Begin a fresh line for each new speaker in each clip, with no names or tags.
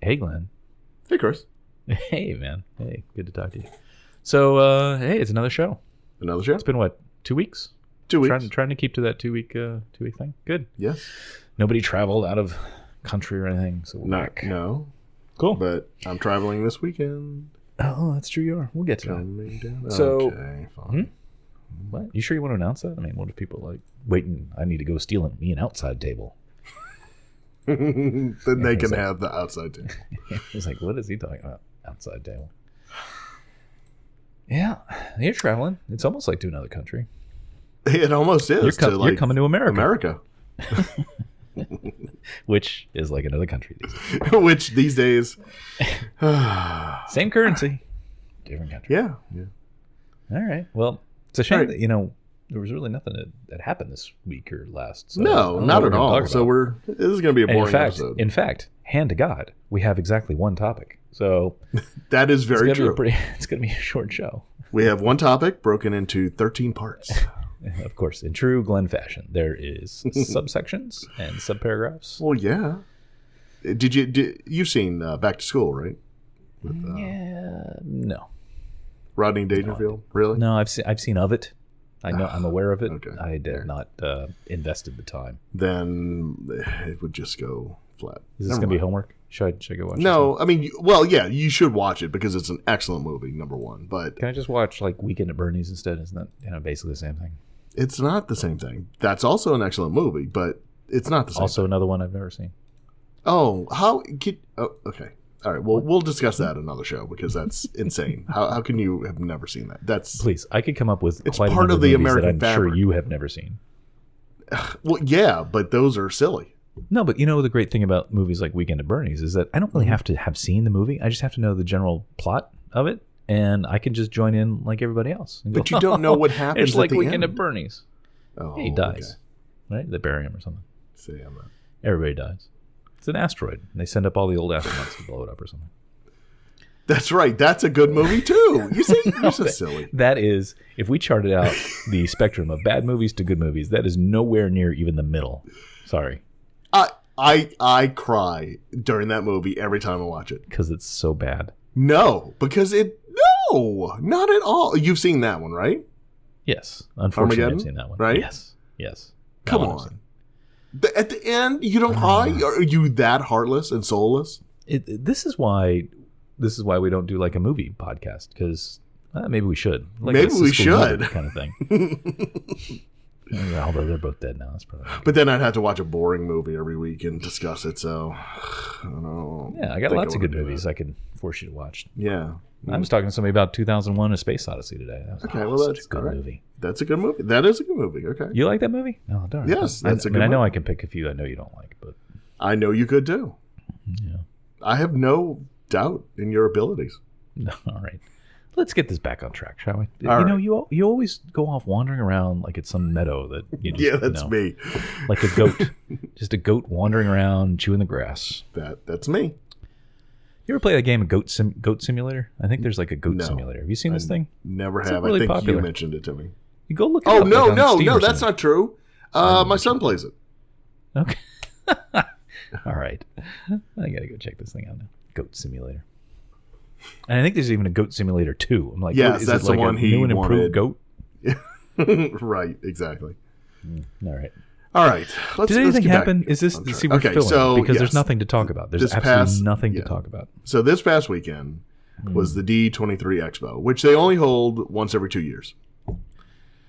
Hey, Glenn.
Hey, Chris.
Hey, man. Hey, good to talk to you. So, hey, it's another show.
Another show?
It's been, what, 2 weeks?
2 weeks.
Trying to keep to that two-week thing. Good.
Yes.
Nobody traveled out of country or anything, so we're back.
No.
Cool.
But I'm traveling this weekend.
Oh, that's true. You are. We'll get to that.
So, okay, fine.
What? You sure you want to announce that? I mean, what if people like waiting? I need to go steal me an outside table.
Then they can have the outside table.
He's like, what is he talking about? Outside table. Yeah, you're traveling. It's almost like to another country.
It almost is.
You're coming to America. Which is like another country these days.
Which these days.
Same currency. Different country.
Yeah.
All right. Well, it's a shame that, there was really nothing that happened this week or last. So
no, not at all. So this is going to be a boring episode.
In fact, hand to God, we have exactly one topic. So
that is very true.
It's going to be a short show.
We have one topic broken into 13 parts.
Of course, in true Glenn fashion, there is subsections and subparagraphs.
Well, yeah. You've seen Back to School, right?
No.
Rodney Dangerfield, really?
No, I've seen of it. I know, I'm aware of it.
Okay.
I did not invested the time.
Then it would just go flat.
Is this going to be homework? Should I go watch it?
No, I mean, yeah, you should watch it because it's an excellent movie, number one. But
can I just watch like Weekend at Bernie's instead? Isn't that basically the same thing?
It's not the same thing. That's also an excellent movie, but it's not the same
Also
thing.
Another one I've never seen.
Oh, okay. All right, well, we'll discuss that another show because that's insane. How can you have never seen that?
Please, I could come up with
it's
quite
part
a
of the
movies
American
that I'm
fabric.
sure you have never seen.
Well, yeah, but those are silly.
No, but the great thing about movies like Weekend at Bernie's is that I don't really have to have seen the movie. I just have to know the general plot of it, and I can just join in like everybody else.
But you don't know what happens.
It's like
at the
Weekend
end.
at Bernie's.
Oh,
he dies, right? They bury him or something.
See, I'm not.
Everybody dies. It's an asteroid. And they send up all the old astronauts to blow it up or something.
That's right. That's a good movie too. You see, you're so silly.
That is, if we charted out the spectrum of bad movies to good movies, that is nowhere near even the middle. Sorry.
I cry during that movie every time I watch it.
Because it's so bad.
No, because not at all. You've seen that one, right?
Yes. Unfortunately,
Armageddon?
I've seen that one.
Right?
Yes.
Come on. At the end, you don't cry? Are you that heartless and soulless?
This is why we don't do like a movie podcast, because maybe we should. Like
maybe we should.
Kind of thing. Although they're both dead now. That's probably.
But then I'd have to watch a boring movie every week and discuss it. So I don't know.
Yeah, I got lots of good movies I can force you to watch.
Yeah.
I was talking to somebody about 2001: A Space Odyssey today.
Okay, well that's
a good movie.
That's a good movie. That is a good movie. Okay.
You like that movie? Oh, darn.
Yes, that's a good movie.
I know I can pick a few I know you don't like, but
I know you could too.
Yeah.
I have no doubt in your abilities.
No, all right. Let's get this back on track, shall we?
All right.
You always go off wandering around like it's some meadow that you just,
yeah, that's me.
Like a goat. Just a goat wandering around chewing the grass.
That's me.
You ever play a game of Goat Simulator? I think there's like a goat simulator. Have you seen this thing?
Never
It's
have.
really
I think
popular.
you mentioned it to me.
You go look it
Oh,
up.
no,
like on Steam or
that's
something.
not true. My son plays it.
Okay. All right. I got to go check this thing out now. Goat Simulator. And I think there's even a Goat Simulator 2. I'm like,
yes,
is
that's
it like
the one
a
he
new and
wanted.
improved goat?
Right, exactly.
All right.
All right.
Did anything happen? Is this see we're filling because there's nothing to talk about. There's absolutely nothing to talk about.
So this past weekend was the D23 Expo, which they only hold once every 2 years.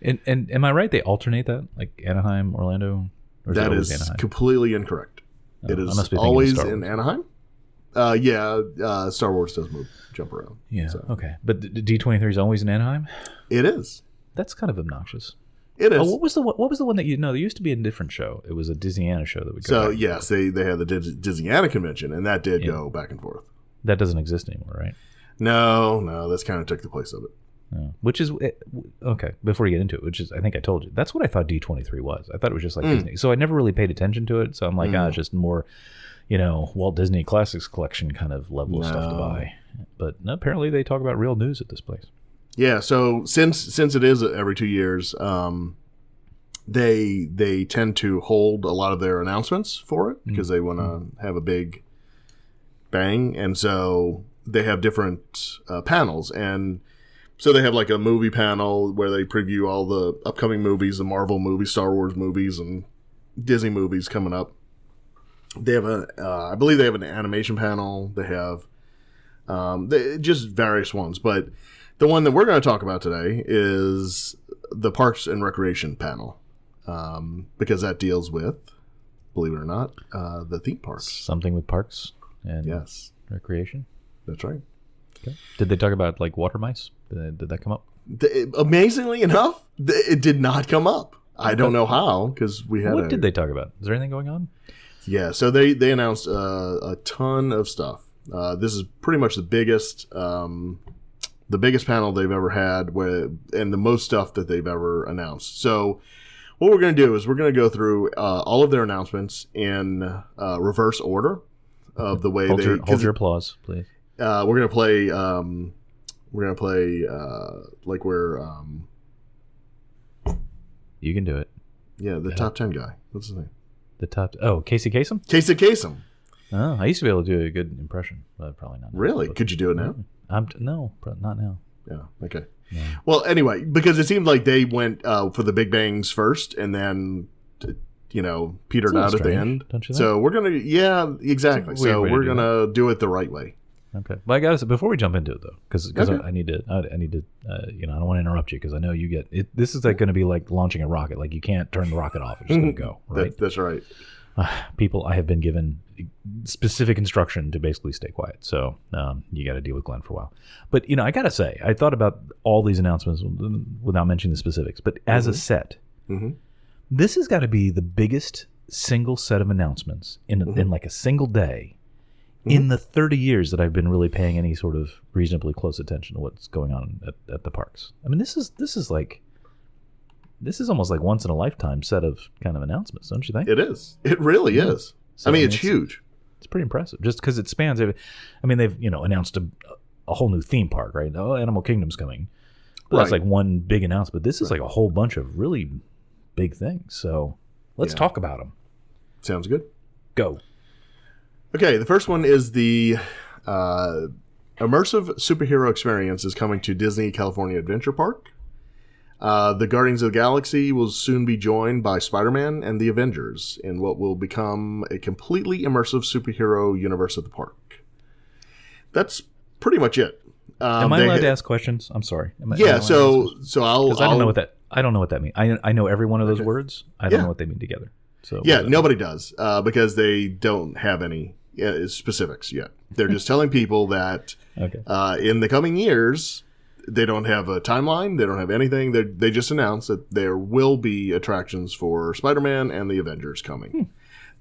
And am I right? They alternate that, like Anaheim, Orlando. Or
That
is
is
Anaheim?
completely incorrect. It is always in Anaheim. Star Wars does jump around.
Yeah.
So.
Okay, but the D23 is always in Anaheim.
It is.
That's kind of obnoxious.
It is.
Oh, what was the one that there used to be a different show. It was a Disneyana show that we.
So yes, they had the Disneyana convention, and that did go back and forth.
That doesn't exist anymore, right?
No, that's kind of took the place of it.
Yeah. Which is okay. Before you get into it, which is I think I told you that's what I thought D23 was. I thought it was just like Disney. So I never really paid attention to it. So I'm like, it's just more, Walt Disney Classics Collection kind of level of stuff to buy. But no, apparently they talk about real news at this place.
Yeah. So since it is every 2 years, they tend to hold a lot of their announcements for it because they want to have a big Bang, and so they have different panels, and so they have like a movie panel where they preview all the upcoming movies, the Marvel movies, Star Wars movies, and Disney movies coming up. They have I believe they have an animation panel. They have just various ones, but the one that we're going to talk about today is the Parks and Recreation panel, because that deals with, believe it or not, the theme parks.
Something with parks and
yes,
recreation.
That's right.
Okay. Did they talk about like water mice? Did that come up?
Amazingly enough, it did not come up. I don't know how, because we had.
What did they talk about? Is there anything going on?
Yeah, so they announced a ton of stuff. This is pretty much the biggest panel they've ever had, and the most stuff that they've ever announced. So what we're going to do is we're going to go through all of their announcements in reverse order of the way
hold your applause, please.
We're going to play. Like we're.
You can do it.
Yeah, the top 10 guy. What's his name?
The top. Oh, Casey Kasem?
Casey Kasem.
Oh, I used to be able to do a good impression, but probably not now.
Really? Could you do it now?
No, not now.
Yeah. Okay.
No.
Well, anyway, because it seemed like they went for the Big Bangs first, and then petered out at the end.
Don't you think?
So we're gonna. Yeah, exactly. So we're gonna do it the right way.
Okay. Well, I got to before we jump into it though, because okay. I need to. I don't want to interrupt you because I know you get it. This is like going to be like launching a rocket. Like you can't turn the rocket off. It's just going to go. Right.
That's right.
People, I have been given specific instruction to basically stay quiet. So you got to deal with Glenn for a while. But I got to say, I thought about all these announcements without mentioning the specifics. But as a set, this has got to be the biggest single set of announcements in like a single day. In the 30 years that I've been really paying any sort of reasonably close attention to what's going on at the parks. I mean, this is almost like once in a lifetime set of kind of announcements, don't you think?
It is. It really is. So, I mean, it's huge.
It's pretty impressive just because it spans. I mean, they've announced a whole new theme park, right? Oh, Animal Kingdom's coming. But that's like one big announcement. This is like a whole bunch of really big things. So let's talk about them.
Sounds good.
Go.
Okay, the first one is the immersive superhero experience is coming to Disney California Adventure Park. The Guardians of the Galaxy will soon be joined by Spider-Man and the Avengers in what will become a completely immersive superhero universe at the park. That's pretty much it.
Am I allowed to ask questions? I'm sorry.
So I'll.
I don't know what that. I don't know what that means. I know every one of those words. I don't know what they mean together. So
nobody does because they don't have any specifics yet. They're just telling people that in the coming years, they don't have a timeline. They don't have anything. They just announced that there will be attractions for Spider-Man and the Avengers coming.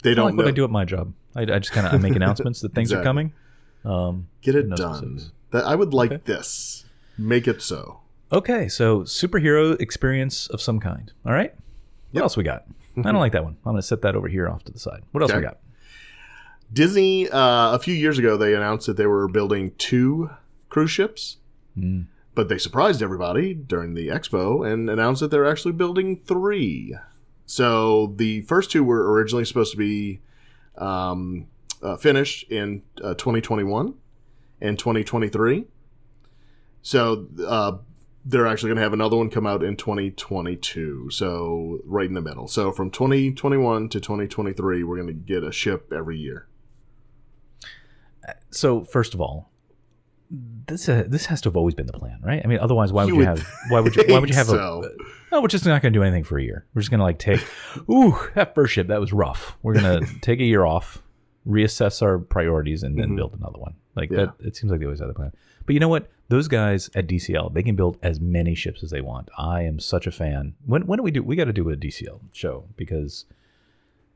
They don't know
what I do at my job. I just kind of make announcements that things are coming.
Get it done. I would like this. Make it so.
Okay, so superhero experience of some kind. All right. What else we got? I don't like that one. I'm going to set that over here off to the side. What else we got?
Disney, a few years ago, they announced that they were building 2 cruise ships. But they surprised everybody during the Expo and announced that they're actually building 3. So the first 2 were originally supposed to be finished in 2021 and 2023. So they're actually going to have another one come out in 2022. So right in the middle. So from 2021 to 2023, we're going to get a ship every year.
So first of all, this has to have always been the plan, right? I mean, otherwise, why would you have
so.
We're just not going to do anything for a year. We're just going to take, that first ship, that was rough. We're going to take a year off, reassess our priorities, and then build another one. That, it seems like they always have the plan. But you know what? Those guys at DCL, they can build as many ships as they want. I am such a fan. When do we got to do a DCL show because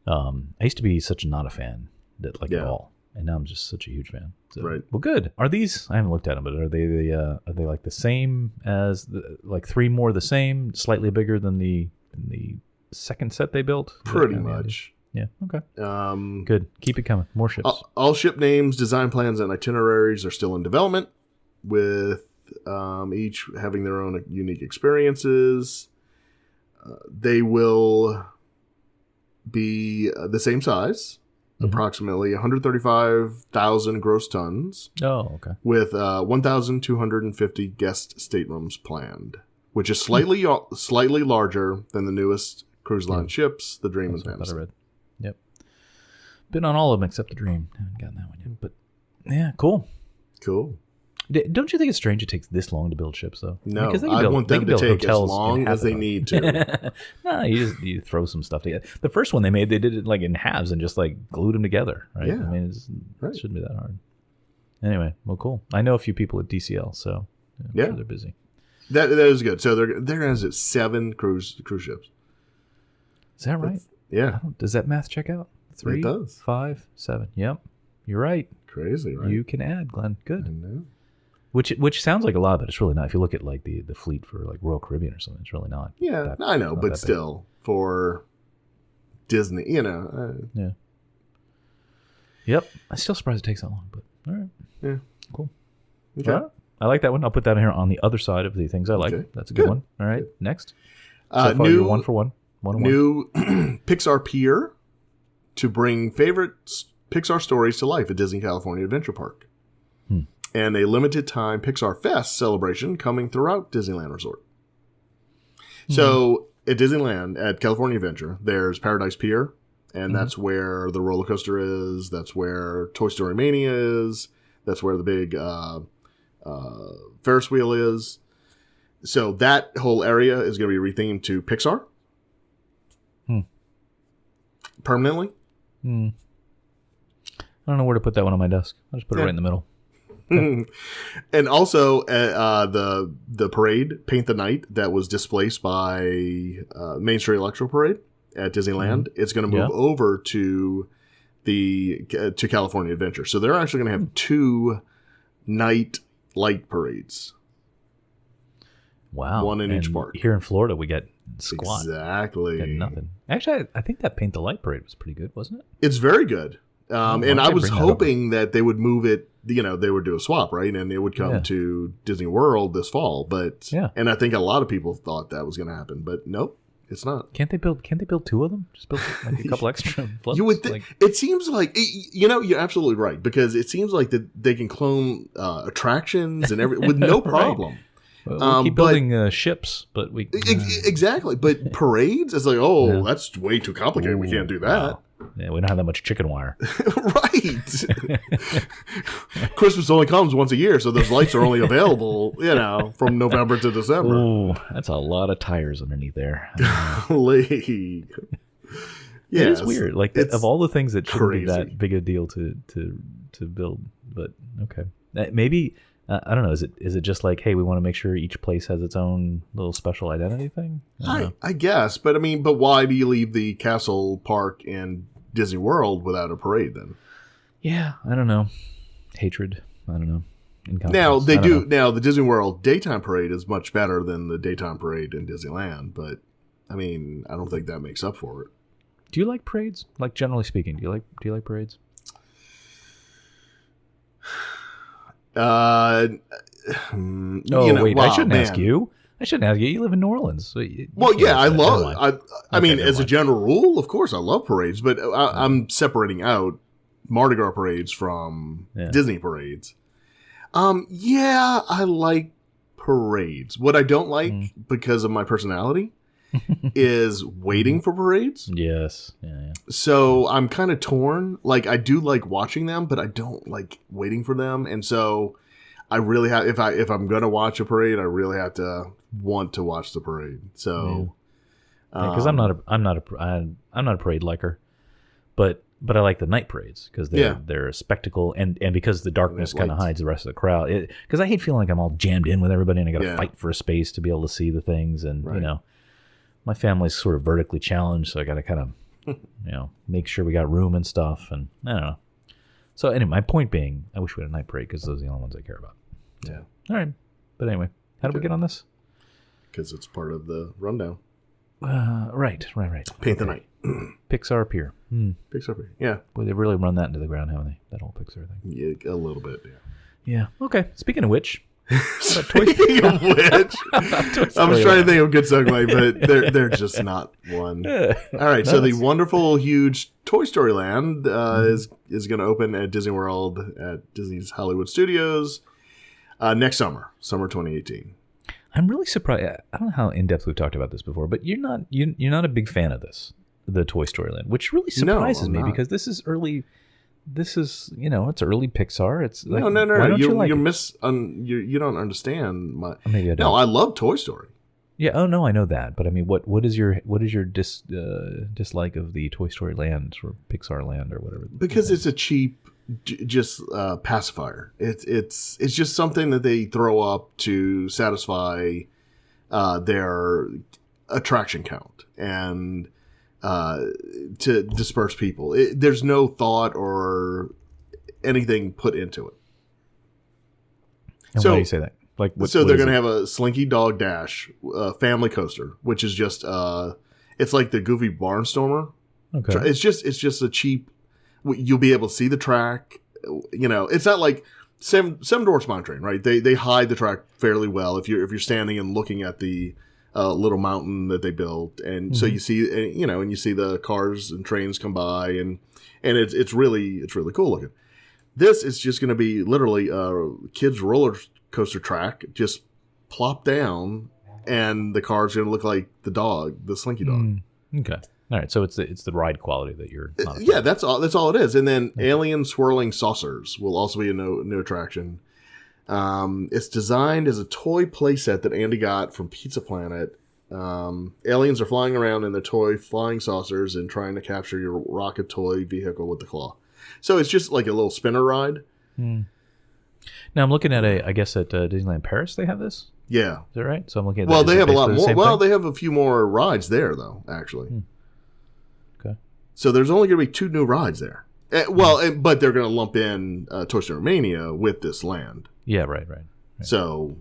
I used to be such not a fan at all. And now I'm just such a huge fan. So,
right.
Well, good. Are these? I haven't looked at them, but are they like the same as like 3 more the same, slightly bigger than the second set they built?
Pretty much.
Yeah. Okay. Good. Keep it coming. More ships.
All ship names, design plans, and itineraries are still in development, with each having their own unique experiences. They will be the same size. approximately 135,000 gross tons.
Oh, okay.
With 1,250 guest staterooms planned, which is slightly larger than the newest cruise line ships, the Dream and Fantasy.
Yep. Been on all of them except the Dream. Haven't gotten that one yet. But yeah, cool.
Cool.
Don't you think it's strange it takes this long to build ships, though?
No, I want them to take as long as they need to.
No, you throw some stuff together. The first one they made, they did it like in halves and just like glued them together, right?
Yeah.
I mean, it shouldn't be that hard. Anyway, well, cool. I know a few people at DCL, so I'm sure they're busy.
That is good. So they're going to have 7 cruise ships.
Is that right?
Yeah.
Does that math check out? 3,
it does.
5, 7. Yep, you're right.
Crazy, right?
You can add, Glenn. Good.
I know.
Which sounds like a lot, but it's really not. If you look at like the fleet for like Royal Caribbean or something, it's really not.
Yeah, I know, but still for Disney,
Yeah. Yep. I'm still surprised it takes that long, but all right.
Yeah.
Cool.
Okay.
All right. I like that one. I'll put that in here on the other side of the things I like.
Okay.
That's a good one. All right. Next. So far, you're 1 for 1. 1 and 1.
New Pixar Pier to bring favorite Pixar stories to life at Disney California Adventure Park. And a limited time Pixar Fest celebration coming throughout Disneyland Resort. So at Disneyland, at California Adventure, there's Paradise Pier, and that's where the roller coaster is. That's where Toy Story Mania is. That's where the big Ferris wheel is. So that whole area is going to be rethemed to Pixar. Permanently.
I don't know where to put that one on my desk. I'll just put it right in the middle.
And also the parade, Paint the Night, that was displaced by Main Street Electro Parade at Disneyland. It's going to move over to to California Adventure. So they're actually going to have 2 night light parades.
Wow.
One in each park.
Here in Florida, we get squat.
Exactly.
Got nothing. Actually, I think that Paint the Light parade was pretty good, wasn't it?
It's very good. And I was hoping that they would move it, they would do a swap, right? And it would come to Disney World this fall. But and I think a lot of people thought that was going to happen, but nope, it's not.
Can't they build 2 of them? Just build like a couple extra floats?
You would think. It seems like you're absolutely right, because it seems like that they can clone attractions and with no problem.
Well, we keep building ships, but we
exactly. But parades, it's like, that's way too complicated. We can't do that.
Yeah, we don't have that much chicken wire.
Right. Christmas only comes once a year, so those lights are only available, from November to December.
Ooh, that's a lot of tires underneath there.
Golly.
Yeah, it is weird. Like, of all the things that shouldn't be that big a deal to build, but okay, maybe. I don't know. Is it just like, hey, we want to make sure each place has its own little special identity thing?
I guess, but why do you leave the Castle Park and Disney World without a parade then?
Yeah, I don't know. Hatred. I don't know.
Now they do. Now the Disney World daytime parade is much better than the daytime parade in Disneyland, but I don't think that makes up for it.
Do you like parades? Like, generally speaking, do you like parades?
Wait,
I shouldn't ask you. You live in New Orleans. So
I love. As a general rule, of course, I love parades, but I'm separating out Mardi Gras parades from Disney parades. I like parades. What I don't like, because of my personality, is waiting for parades.
Yes. Yeah.
So I'm kind of torn. Like, I do like watching them, but I don't like waiting for them. And so I really have, if I'm going to watch a parade, I really have to want to watch the parade. So,
because I'm not a parade liker, but I like the night parades because they're a spectacle, and because the darkness kind of hides the rest of the crowd. Because I hate feeling like I'm all jammed in with everybody and I got to fight for a space to be able to see the things, and my family's sort of vertically challenged, so I got to kind of, make sure we got room and stuff, and I don't know. So anyway, my point being, I wish we had a night parade because those are the only ones I care about.
Yeah.
All right. But anyway, how did we get on this?
Because it's part of the rundown.
Right.
Paint the Night.
Pixar Pier.
Pixar Pier, yeah.
Well, they've really run that into the ground, haven't they? That whole Pixar thing.
Yeah, a little bit,
Yeah. Okay. Speaking of which,
Speaking of which, I was trying to think of a good segue, but they're just not one. All right, so the wonderful, huge Toy Story Land is going to open at Disney World at Disney's Hollywood Studios next summer 2018.
I'm really surprised. I don't know how in depth we've talked about this before, but you're not a big fan of this, the Toy Story Land, which really surprises me because this is early. This is, it's early Pixar. It's like,
no.
Why don't you like
you don't understand my.
Maybe I don't.
No, I love Toy Story.
Yeah. Oh no, I know that. But I mean, what is your dislike of the Toy Story Land or Pixar Land or whatever?
Because it's a cheap, just pacifier. It's just something that they throw up to satisfy their attraction count and. To disperse people. There's no thought or anything put into it.
And why do you say that? Like,
they're going to have a Slinky Dog Dash family coaster, which is just it's like the Goofy Barnstormer.
Okay,
it's just a cheap. You'll be able to see the track. It's not like Seven Dwarfs Mine Train, right? They hide the track fairly well if you're standing and looking at the little mountain that they built, and so you see, and you see the cars and trains come by, and it's really cool looking. This is just going to be literally a kids roller coaster track, just plop down, and the car's going to look like the Slinky Dog.
Okay, all right. So it's the ride quality that you're. Not
yeah, that's all it is. And then alien swirling saucers will also be a new attraction. It's designed as a toy playset that Andy got from Pizza Planet. Aliens are flying around in their toy flying saucers and trying to capture your rocket toy vehicle with the claw. So it's just like a little spinner ride.
Now I'm looking at I guess at Disneyland Paris they have this.
Yeah,
is that right? So I'm looking at.
Well, they have a lot more. Well, they have a few more rides there though, actually.
Okay. So
there's only going to be 2 new rides there. But they're going to lump in Toy Story Mania with this land.
Yeah, right.
So,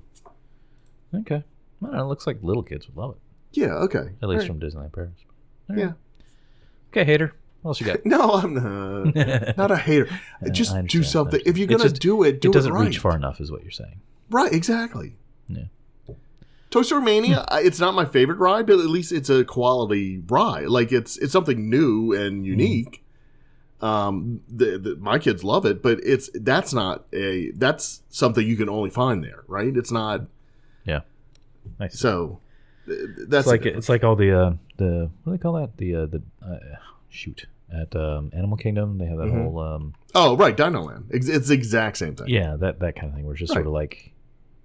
okay. Well, it looks like little kids would love it.
Yeah, okay.
At least from Disneyland Paris.
Yeah.
Okay, hater. What else you got?
No, I'm not a hater. Just do something. If you're going to do it, do it right. It
doesn't reach far enough is what you're saying.
Right, exactly.
Yeah.
Toy Story Mania, it's not my favorite ride, but at least it's a quality ride. Like, it's something new and unique. My kids love it, but that's something you can only find there, right? It's not.
Yeah. Nice.
So that's
it's like all the what do they call that? The at Animal Kingdom they have that whole
oh right, Dino Land. It's the exact same thing.
Yeah, that kind of thing. Where it's just sort of like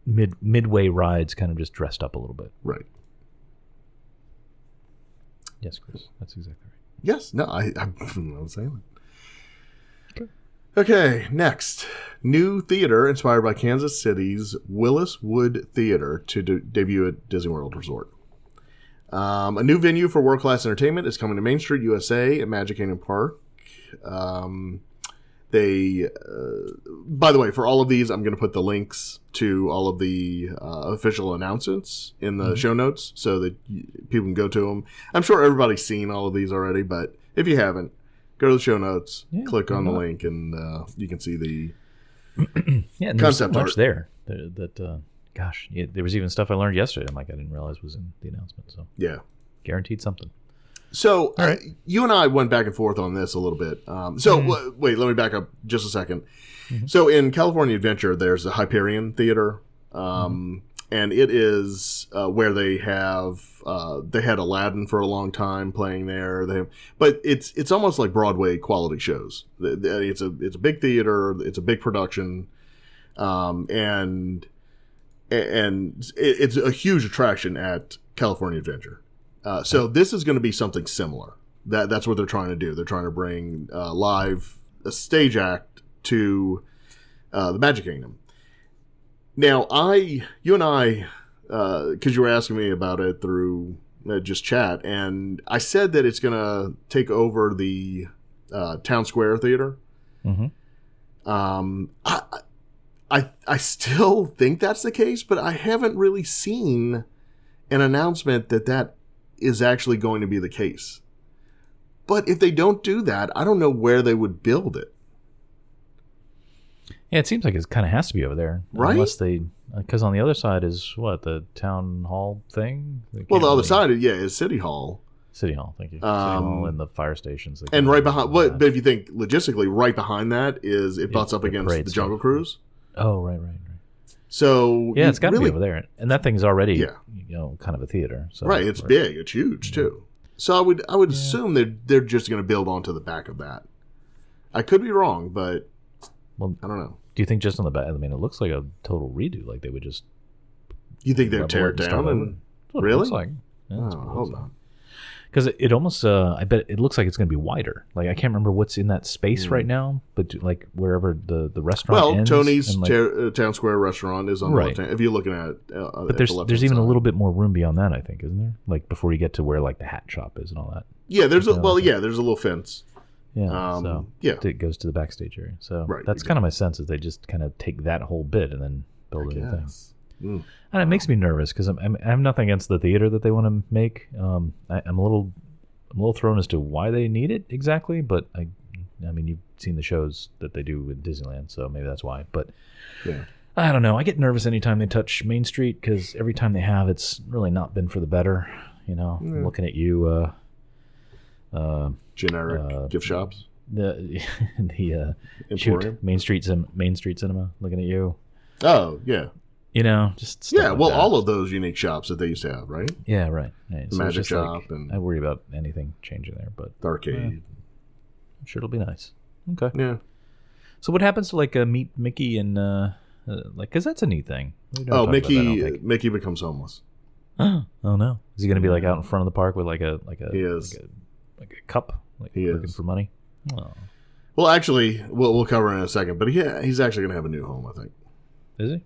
midway rides, kind of just dressed up a little bit.
Right.
Yes, Chris. That's exactly right.
Yes. No, I'm saying that. Okay, next. New theater inspired by Kansas City's Willis Wood Theater to debut at Disney World Resort. A new venue for world-class entertainment is coming to Main Street, USA at Magic Kingdom Park. By the way, for all of these, I'm going to put the links to all of the official announcements in the show notes so that people can go to them. I'm sure everybody's seen all of these already, but if you haven't, go to the show notes, click on the link, and you can see the
and
concept
there's so much
art.
there that gosh, there was even stuff I learned yesterday. I'm like, I didn't realize was in the announcement. So
yeah,
guaranteed something.
So you and I went back and forth on this a little bit. Wait, let me back up just a second. So in California Adventure, there's a Hyperion Theater, and it is where they had Aladdin for a long time playing there. But it's almost like Broadway quality shows. It's a big theater. It's a big production, and it's a huge attraction at California Adventure. So this is going to be something similar. That's what they're trying to do. They're trying to bring a stage act to the Magic Kingdom. Now, you and I, because you were asking me about it through just chat, and I said that it's going to take over the Town Square Theater. I still think that's the case, but I haven't really seen an announcement that is actually going to be the case. But if they don't do that, I don't know where they would build it.
Yeah, it seems like it kind of has to be over there,
right?
Unless they, because on the other side is what, the town hall thing.
Well, the other side, is City Hall.
City Hall, thank you. City Hall and the fire stations.
And right behind, but if you think logistically, right behind that is it butts up against the Jungle Cruise.
Oh, right.
So
yeah, it's got to be over there, and that thing's already kind of a theater. So,
right, it's big, it's huge too. So I would assume they're just going to build onto the back of that. I could be wrong, but I don't know.
Do you think just on the back? I mean, it looks like a total redo. Like they would just.
You think they'd tear it down? Really?
It looks like. Yeah,
hold on.
Because it almost, I bet it looks like it's going to be wider. Like I can't remember what's in that space right now, but like wherever the restaurant ends.
Tony's Town Square restaurant is on the left hand. If you're looking at,
but there's even a little bit more room beyond that, I think, isn't there? Like before you get to where like the hat shop is and all that.
Yeah, there's there's a little fence.
Yeah, it goes to the backstage area. So that's kind of my sense is they just kind of take that whole bit and then build a new thing. And it makes me nervous because I'm nothing against the theater that they want to make. I'm a little thrown as to why they need it exactly, but I mean you've seen the shows that they do with Disneyland, so maybe that's why. But I don't know. I get nervous anytime they touch Main Street because every time they have, it's really not been for the better. I'm looking at you.
Generic gift shops.
The
Emporium?
Main Street Cinema. Looking at you.
Oh yeah.
Just stuff like that.
All of those unique shops that they used to have, right?
Yeah, right.
The Magic Shop and
I worry about anything changing there, but
the arcade.
I'm sure it'll be nice. Okay.
Yeah.
So what happens to like Meet Mickey and because that's a neat thing.
Mickey becomes homeless.
Oh no! Is he going to be like out in front of the park with like a
he is.
like a cup, like
he
looking
is
for money? Oh.
Well, actually, we'll cover it in a second, but he's actually going to have a new home, I think.
Is he?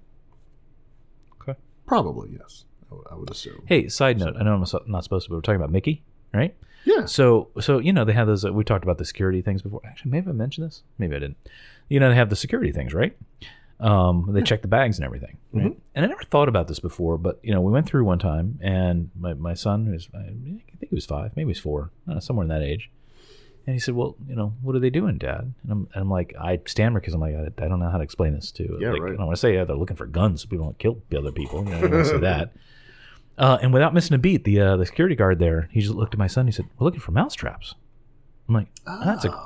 Okay.
Probably, yes. I would assume.
Hey, side note. I know I'm not supposed to, but we're talking about Mickey, right?
Yeah.
So they have those. We talked about the security things before. Actually, maybe I mentioned this. Maybe I didn't. They have the security things, right? They check the bags and everything. Right? Mm-hmm. And I never thought about this before, but we went through one time, and my son, I think he was 5, maybe he was 4, somewhere in that age. And he said, "Well, what are they doing, Dad?" And I'm like, I stammer because I'm like, I don't know how to explain this to.
Yeah,
like,
right.
I don't want to say they're looking for guns so people don't kill the other people. I don't want to say that. And without missing a beat, the security guard there, he just looked at my son. He said, "We're looking for mousetraps." I'm like,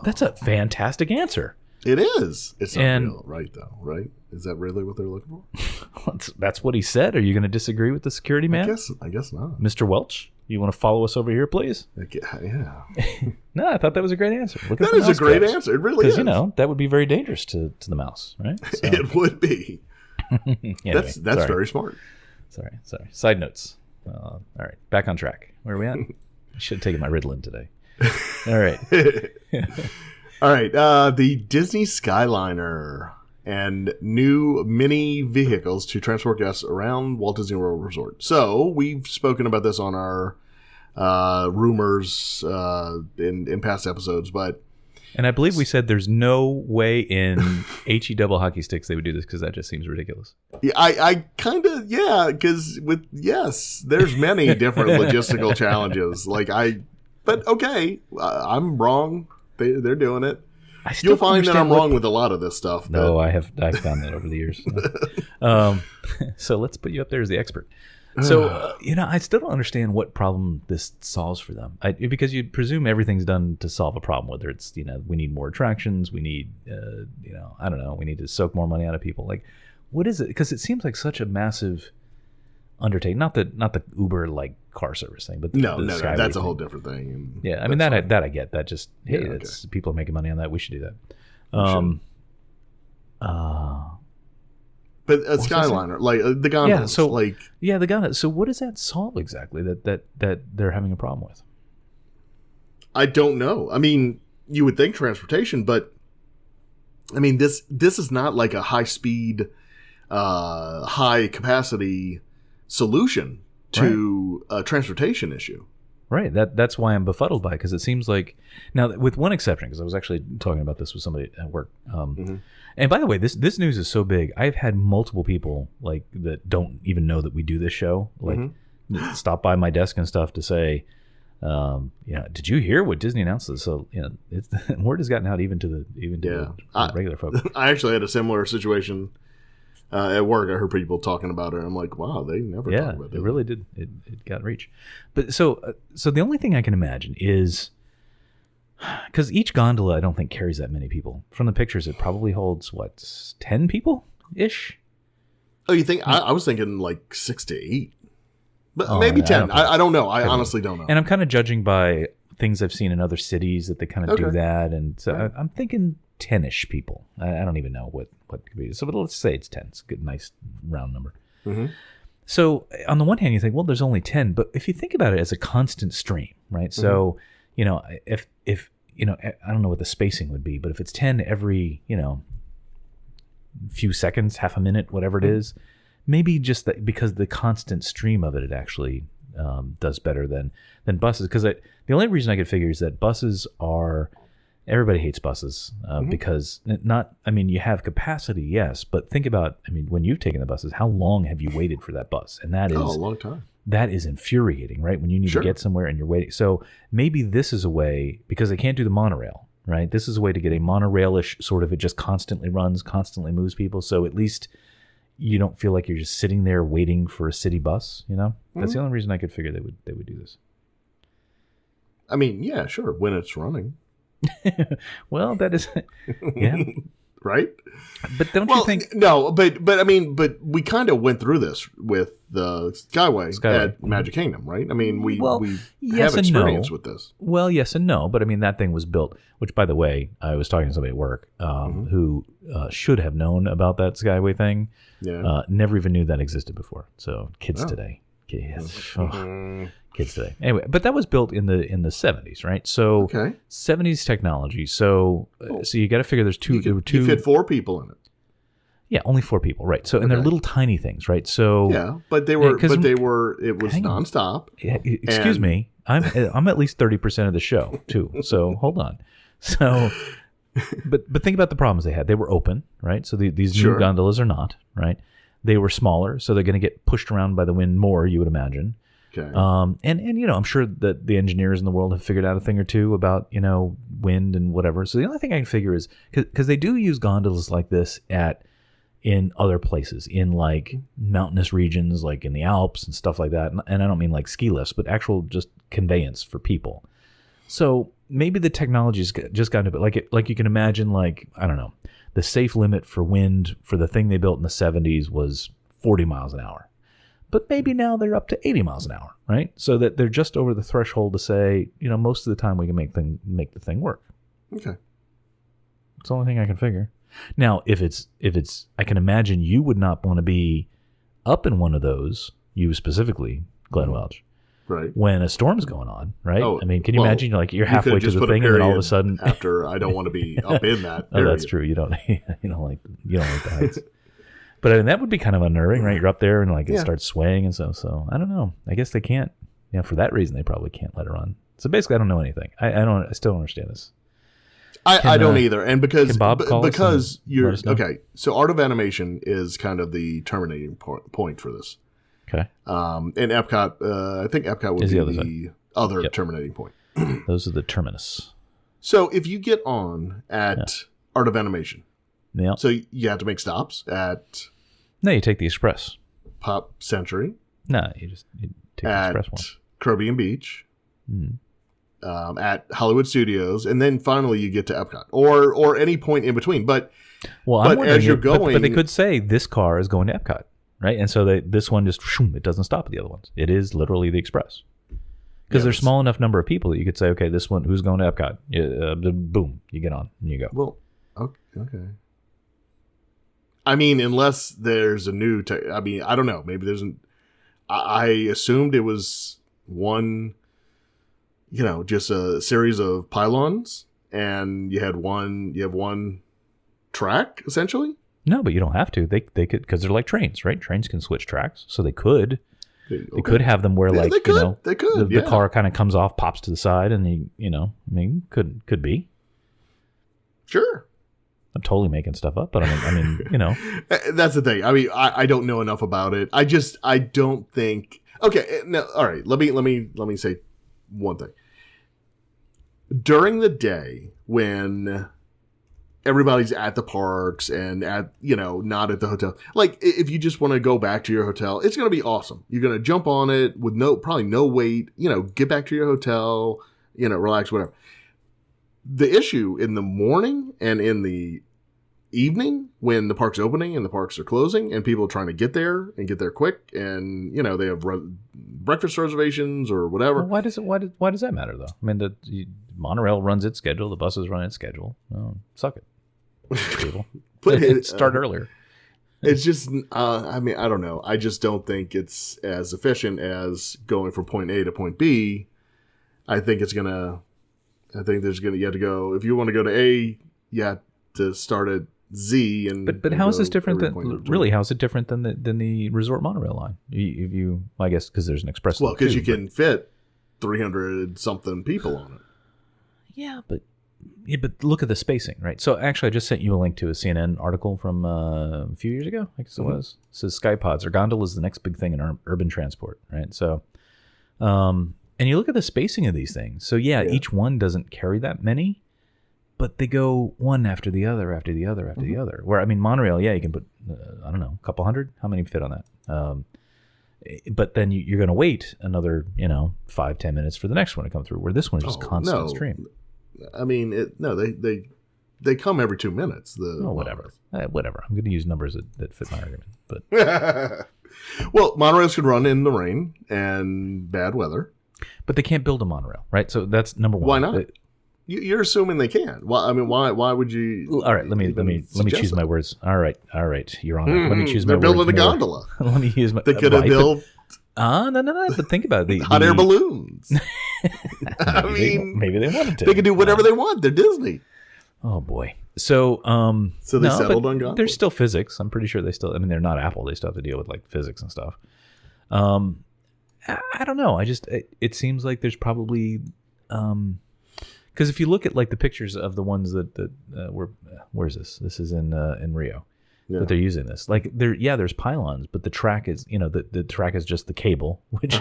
that's a fantastic answer.
It is. It's not real, right? Though, right? Is that really what they're looking for?
That's what he said. Are you going to disagree with the security man?
I guess not.
Mr. Welch, you want to follow us over here, please?
Yeah.
No, I thought that was a great answer.
That is a great answer. It really is.
Because that would be very dangerous to the mouse, right? So.
It would be.
Anyway,
that's very smart.
Sorry. Side notes. All right, back on track. Where are we at? I should have taken my Ritalin today. All right.
All right. The Disney Skyliner and new mini vehicles to transport guests around Walt Disney World Resort. So we've spoken about this on our rumors in past episodes,
and I believe we said there's no way in HE double hockey sticks they would do this because that just seems ridiculous.
Yeah, I kind of because there's many different logistical challenges. But okay, I'm wrong. They're doing it. You'll find that I'm wrong with a lot of this stuff.
No, I've found that over the years. So let's put you up there as the expert. So I still don't understand what problem this solves for them. Because you presume everything's done to solve a problem. Whether it's we need more attractions, we need I don't know, we need to soak more money out of people. Like, what is it? Because it seems like such a massive undertaking. Not the Uber like car service thing, but
no, that's a whole different thing.
Yeah, I mean that I get. That just people are making money on that. We should do that.
But a Skyliner, like the gondolas,
the gondolas. So what does that solve exactly? That they're having a problem with?
I don't know. I mean, you would think transportation, but I mean this is not like a high speed, high capacity solution to a transportation issue.
Right. That's why I'm befuddled by it, because it seems like now, with one exception, because I was actually talking about this with somebody at work. And by the way, this news is so big. I've had multiple people that don't even know that we do this show, stop by my desk and stuff to say, Did you hear what Disney announced? So, word has gotten out even to the regular folks.
I actually had a similar situation at work. I heard people talking about it. I'm like, wow, they never talk about it.
It really did. It got reach. But so the only thing I can imagine is, because each gondola I don't think carries that many people. From the pictures, it probably holds 10 people ish.
Oh, you think? I was thinking like 6 to 8. But maybe 10. I don't know. I honestly don't know.
And I'm kind of judging by things I've seen in other cities that they kind of do that. And so I'm thinking 10-ish people. I don't even know what could be. So let's say it's 10. It's a good, nice round number. Mm-hmm. So on the one hand, you think, well, there's only 10. But if you think about it as a constant stream, right? So, if I don't know what the spacing would be, but if it's 10 every, few seconds, half a minute, whatever it is, maybe just that because the constant stream of it actually does better than buses. Because the only reason I could figure is that buses are, everybody hates buses because you have capacity, yes, but think about, when you've taken the buses, how long have you waited for that bus? And that is
a long time.
That is infuriating, right? When you need to get somewhere and you're waiting. So maybe this is a way, because they can't do the monorail, right? This is a way to get a monorail-ish sort of, it just constantly runs, constantly moves people. So at least you don't feel like you're just sitting there waiting for a city bus, That's the only reason I could figure they would do this.
Yeah, sure, when it's running.
Well, that is, yeah.
Right?
But don't you think...
No, but we kind of went through this with the Skyway at Magic Kingdom, right? we
yes
have experience with this.
Well, yes and no, but that thing was built, which, by the way, I was talking to somebody at work who should have known about that Skyway thing. Yeah. Never even knew that existed before. So kids today. Kids today. Anyway, but that was built in the 70s, right? So 70s technology. So so you got to figure there were two.
You fit 4 people in it.
Yeah, only 4 people, right? So and they're little tiny things, right? So
but they were it was nonstop.
Excuse me, I'm at least 30% of the show too. So hold on. So, but think about the problems they had. They were open, right? So these new gondolas are not, right? They were smaller, so they're going to get pushed around by the wind more, you would imagine. Okay. And I'm sure that the engineers in the world have figured out a thing or two about, wind and whatever. So the only thing I can figure is, because they do use gondolas like this in other places, in like mountainous regions, like in the Alps and stuff like that. And I don't mean like ski lifts, but actual just conveyance for people. So maybe the technology's just gotten a bit like you can imagine, like, I don't know, the safe limit for wind for the thing they built in the 70s was 40 miles an hour. But maybe now they're up to 80 miles an hour, right? So that they're just over the threshold to say, most of the time we can make the thing work.
Okay.
It's the only thing I can figure. Now, if it's, I can imagine you would not want to be up in one of those, you specifically, Glenn Welch,
right?
When a storm's going on, right? Oh, can you imagine you're halfway to the thing and then all of a sudden,
after I don't want to be up in that.
Oh, that's true. You don't like the heights. But that would be kind of unnerving, right? You're up there and it starts swaying and so. So I don't know. I guess they can't. For that reason, they probably can't let it run. So basically, I don't know anything. I still don't understand this.
I don't either. And because
can Bob call
because you're okay. So Art of Animation is kind of the terminating point for this.
Okay.
And Epcot, I think Epcot would be the other terminating point.
Those are the terminus.
So if you get on at Art of Animation, so you have to make stops at.
No, you take the express.
Pop Century.
No, you take the express one.
Caribbean Beach. At Hollywood Studios, and then finally you get to Epcot, or any point in between. But as you're going,
but they could say this car is going to Epcot, right? And so this one just it doesn't stop at the other ones. It is literally the express because there's small enough number of people that you could say, okay, this one who's going to Epcot, boom, you get on and you go.
Well, okay. Unless there's a new. I don't know. Maybe there's I assumed it was one. Just a series of pylons, and you have one track essentially.
No, but you don't have to. They could, because they're like trains, right? Trains can switch tracks, so they could. Okay. They could have them where they could. The car kind of comes off, pops to the side, and could be.
Sure.
I'm totally making stuff up, but
That's the thing. I don't know enough about it. I don't think. Okay, now, all right. Let me say one thing. During the day when everybody's at the parks and not at the hotel. Like, if you just want to go back to your hotel, it's going to be awesome. You're going to jump on it with probably no wait, get back to your hotel, relax, whatever. The issue in the morning and in the evening when the park's opening and the parks are closing and people are trying to get there and get there quick and, they have breakfast reservations or whatever.
Well, why does that matter, though? I mean, the monorail runs its schedule. The buses run its schedule. Oh, suck it. People. Start earlier.
It's just, I don't know. I just don't think it's as efficient as going from point A to point B. I think you have to go, if you want to go to A, you have to start at Z.
But how is this different how is it different than the resort monorail line? I guess because there's an express.
Well, because you can fit 300 something people on it.
Yeah, but look at the spacing, right? So actually, I just sent you a link to a CNN article from a few years ago. I guess it was. It says skypods or gondolas is the next big thing in urban transport, right? So, and you look at the spacing of these things. So yeah, each one doesn't carry that many, but they go one after the other, after the other, after the other. Where I mean, monorail, you can put I don't know, a couple hundred. How many fit on that? But then you're going to wait another 5-10 minutes for the next one to come through. Where this one is just constant stream.
I mean, they come every 2 minutes.
Whatever. Whatever. I'm going to use numbers that fit my argument. But
well, monorails can run in the rain and bad weather,
but they can't build a monorail, right? So that's number one.
Why not? You're assuming they can. Well, I mean, why would you?
All right, let me choose my words. All right, Your Honor. Let me choose my words.
They're building a gondola.
Let me use my.
They could have built.
No. But think about it.
Hot air balloons.
Maybe they wanted to.
They can do whatever they want. They're Disney.
Oh boy. So
they settled on gondolas.
There's still physics. I'm pretty sure they still. I mean, they're not Apple. They still have to deal with like physics and stuff. I don't know. It seems like there's probably because if you look at like the pictures of the ones that were where's this? This is in Rio. Yeah. That they're using this. Like there's pylons, but the track is the track is just the cable, which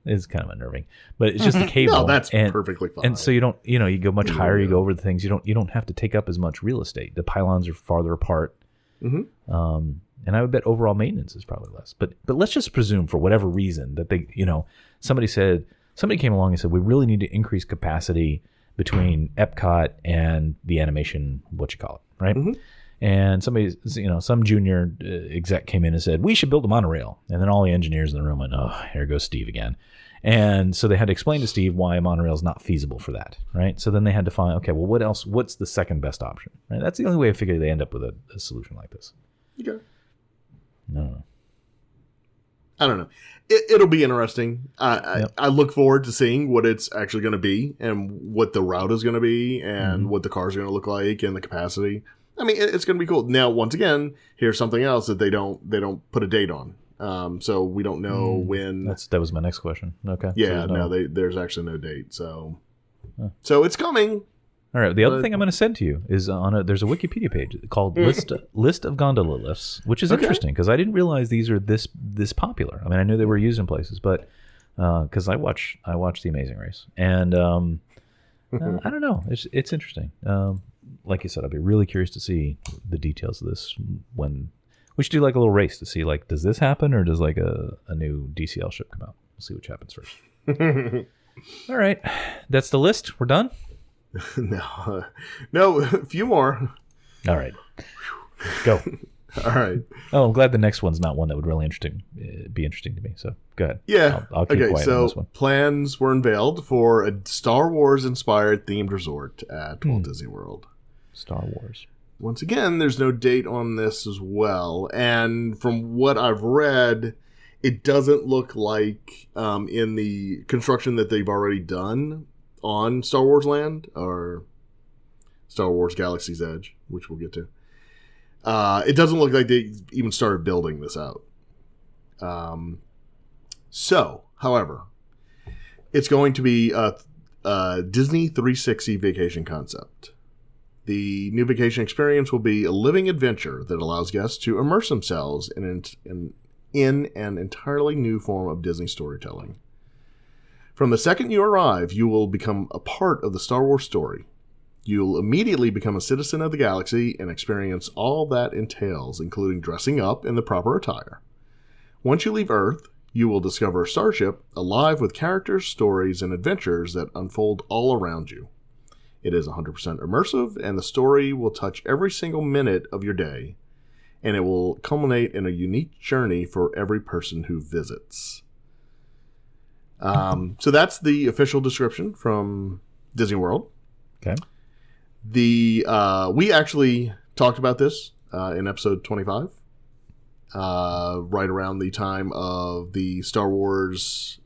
is kind of unnerving. But it's just the cable.
No, that's perfectly fine.
And so you don't you go much higher, you go over the things. You don't have to take up as much real estate. The pylons are farther apart. Mm-hmm. And I would bet overall maintenance is probably less. But let's just presume for whatever reason that they somebody came along and said we really need to increase capacity between Epcot and the animation right? Mm-hmm. And somebody, some junior exec came in and said, we should build a monorail. And then all the engineers in the room went, oh, here goes Steve again. And so they had to explain to Steve why a monorail is not feasible for that, right? So then they had to find, okay, well, what else? What's the second best option? Right? That's the only way I figure they end up with a solution like this.
Okay.
No.
I don't know. It'll be interesting. I look forward to seeing what it's actually going to be and what the route is going to be and what the cars are going to look like and the capacity. I mean, it's going to be cool. Now, once again, here's something else that they don't put a date on. So we don't know when.
That was my next question. Okay.
Yeah, so there's actually no date. So it's coming.
All right. The other thing I'm going to send to you is there's a Wikipedia page called List of Gondola Lifts, which is interesting because I didn't realize these are this popular. I mean, I knew they were used in places, but because I watch The Amazing Race, and I don't know, it's interesting. Like you said, I'll be really curious to see the details of this when we should do like a little race to see like does this happen or does like a new DCL ship come out? We'll see which happens first. All right, that's the list. We're done.
No, a few more.
All right, go.
All right.
Oh, I'm glad the next one's not one that would really be interesting to me. So go ahead.
Yeah.
I'll keep quiet on this one.
Plans were unveiled for a Star Wars inspired themed resort at Walt Disney World.
Star Wars.
Once again, there's no date on this as well, and from what I've read, it doesn't look like in the construction that they've already done on Star Wars Land or Star Wars Galaxy's Edge, which we'll get to. It doesn't look like they even started building this out. However, it's going to be a Disney 360 vacation concept. The new vacation experience will be a living adventure that allows guests to immerse themselves in an entirely new form of Disney storytelling. From the second you arrive, you will become a part of the Star Wars story. You'll immediately become a citizen of the galaxy and experience all that entails, including dressing up in the proper attire. Once you leave Earth, you will discover a starship alive with characters, stories, and adventures that unfold all around you. It is 100% immersive, and the story will touch every single minute of your day, and it will culminate in a unique journey for every person who visits. So that's the official description from Disney World.
Okay.
We actually talked about this in episode 25, right around the time of the Star Wars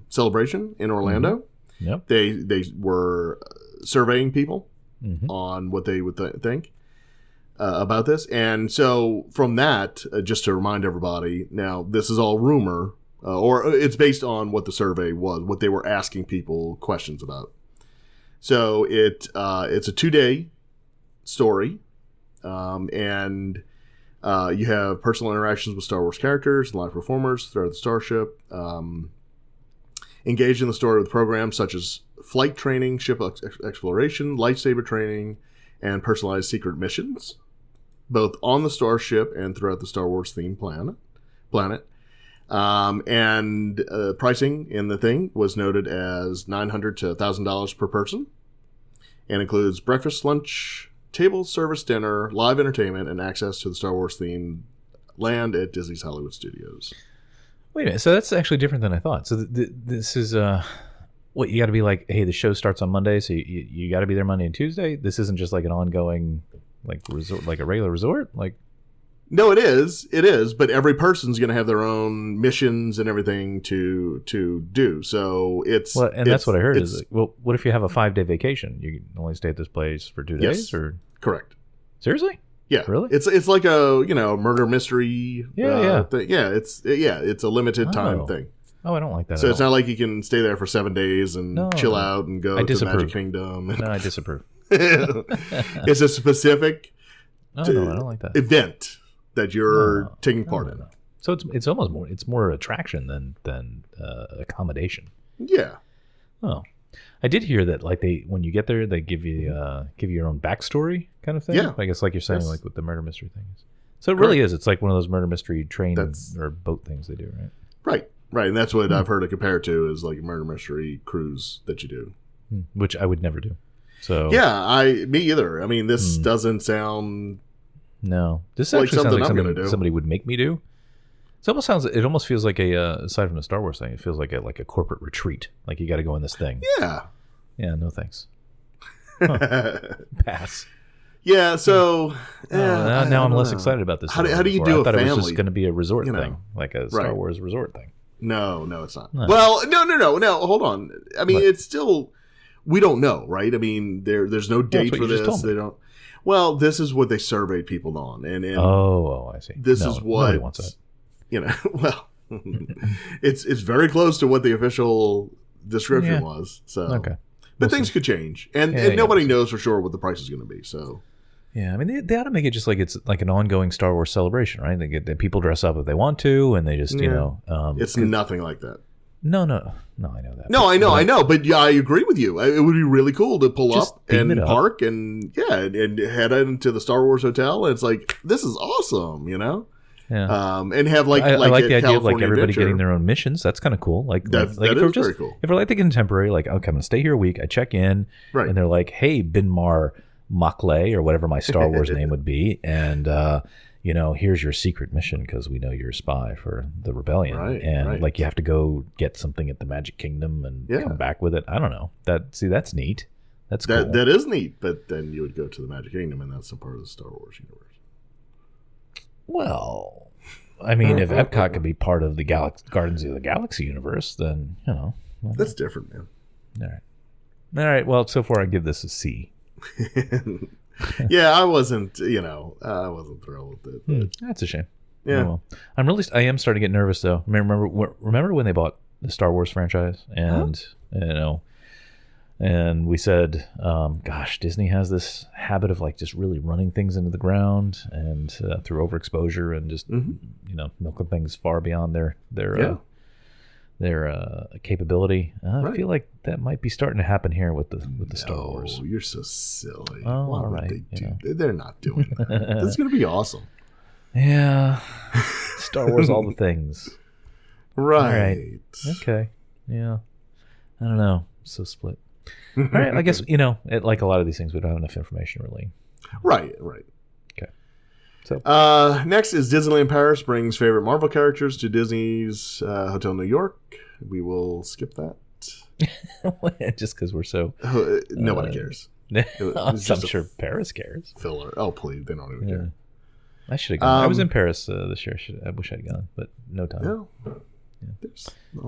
celebration in Orlando.
Mm-hmm. Yep.
They were surveying people on what they would think about this. And so from that, just to remind everybody, now this is all rumor, or it's based on what the survey was, what they were asking people questions about. So it's a 2-day story, and you have personal interactions with Star Wars characters and live performers throughout the starship. Engage in the story with programs such as flight training, ship exploration, lightsaber training, and personalized secret missions, both on the starship and throughout the Star Wars themed planet. And pricing in the thing was noted as $900 to $1,000 per person, and includes breakfast, lunch, table service, dinner, live entertainment, and access to the Star Wars themed land at Disney's Hollywood Studios.
Wait a minute. So that's actually different than I thought. So this is what you got to be like. Hey, the show starts on Monday, so you got to be there Monday and Tuesday. This isn't just like an ongoing like resort, like a regular resort, like.
No, it is, but every person's going to have their own missions and everything to do. So
that's what I heard is, like, well, what if you have a 5-day vacation? You can only stay at this place for 2 days, or
correct?
Seriously?
Yeah,
really?
It's like a murder mystery.
Yeah.
Thing. Yeah, it's a limited time thing.
Oh, I don't like that.
So it's not like you can stay there for 7 days and chill out and go to the Magic Kingdom.
No, I disapprove.
It's a specific
no, I don't like that
event that you're taking part in.
So it's almost more attraction than accommodation.
Yeah.
Oh, I did hear that like when you get there they give you your own backstory kind of thing.
Yeah.
I guess like you're saying like with the murder mystery things. So it really is. It's like one of those murder mystery train or boat things they do, right? Right, and that's what I've heard it compared to is like a murder mystery cruise that you do, which I would never do. So
yeah, me either. I mean, this doesn't sound.
No, this
like
actually
something
sounds like
do.
somebody would make me do. It almost feels like aside from the Star Wars thing, it feels like a corporate retreat. Like you got to go in this thing.
Yeah.
Yeah. No thanks. Huh. Pass.
Yeah. So
now I'm less excited about this.
How do you do
I thought
a family?
It was just going to be a resort thing, like a Star Wars resort thing.
No, it's not. No. Well, no. Hold on. I mean, it's still we don't know, right? I mean, there's no date for this. They don't. Well, this is what they surveyed people on, and
I see.
This is what
nobody wants that.
Well, it's very close to what the official description was. So,
okay,
but things could change, and nobody knows for sure what the price is going to be. So,
yeah, I mean, they ought to make it just like it's like an ongoing Star Wars celebration, right? They get people dress up if they want to, and they just
it's nothing like that.
No, I know that.
No, I know, but yeah, I agree with you. It would be really cool to pull up and park and head into the Star Wars hotel. And it's like, this is awesome,
Yeah.
And have
I like the idea of like everybody
adventure.
getting their own missions. That's kind of cool.
That is very cool.
If we're like the contemporary, like, okay, I'm going to stay here a week. I check in, and they're like, hey, Binmar Makle, or whatever my Star Wars name would be, and here's your secret mission because we know you're a spy for the rebellion, like you have to go get something at the Magic Kingdom and come back with it. I don't know. That's neat. That's cool.
That is neat, but then you would go to the Magic Kingdom, and that's a part of the Star Wars universe.
Well, I mean, if Epcot could be part of the Gardens of the Galaxy universe, then
that's different, man.
All right. Well, so far I give this a C.
Yeah, I wasn't thrilled with it.
That's a shame.
Yeah,
well, I am starting to get nervous though. Remember when they bought the Star Wars franchise, and and we said, gosh, Disney has this habit of like just really running things into the ground and through overexposure and just milking things far beyond their capability. I
Right.
feel like that might be starting to happen here with the Star Wars.
Oh, you're so silly.
Oh,
Why
all
would
right,
they do?
you know.
They're not doing that. This is going to be awesome.
Yeah, Star Wars, all the things.
Right.
Okay. Yeah. I don't know. So split. All right. I guess like a lot of these things, we don't have enough information really.
Right.
Okay. So
next is Disneyland Paris brings favorite Marvel characters to Disney's Hotel New York. We will skip that.
just because we're so
Nobody cares.
I'm
just
sure Paris cares.
Filler. Oh, please. They don't even care.
I should have gone. I was in Paris this year. I wish I'd gone, but no time.
No.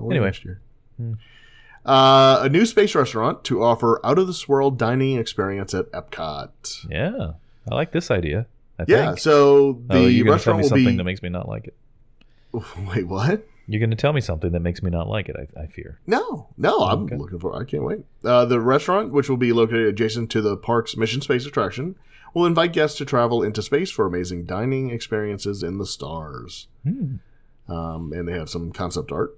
Anyway.
Next year. A new space restaurant to offer out-of-this-world dining experience at Epcot.
Yeah. I like this idea. I
Yeah,
think.
so the
you're gonna tell
restaurant
me
will
something
be...
that makes me not like it.
Wait, what?
You're going to tell me something that makes me not like it, I fear.
No, I'm looking for I can't wait. The restaurant, which will be located adjacent to the park's Mission Space attraction, will invite guests to travel into space for amazing dining experiences in the stars. And they have some concept art.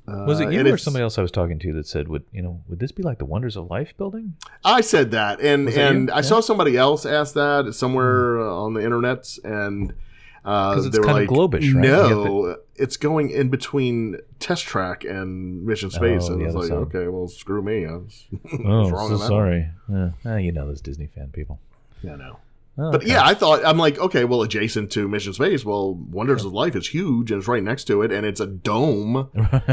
Was it you or somebody else I was talking to that said, would this be like the Wonders of Life building?
I said that, and I saw somebody else ask that somewhere on the internets, and
because it's
they were
kind
like,
of globish, right?
No, it's going in between Test Track and Mission Space, and it's like, okay, well, screw me. I was, wrong
so
on that.
sorry. Those Disney fan people.
Yeah, no.
Oh,
But yeah, I'm like, okay, well, adjacent to Mission Space, well, Wonders of Life is huge, and it's right next to it, and it's a dome.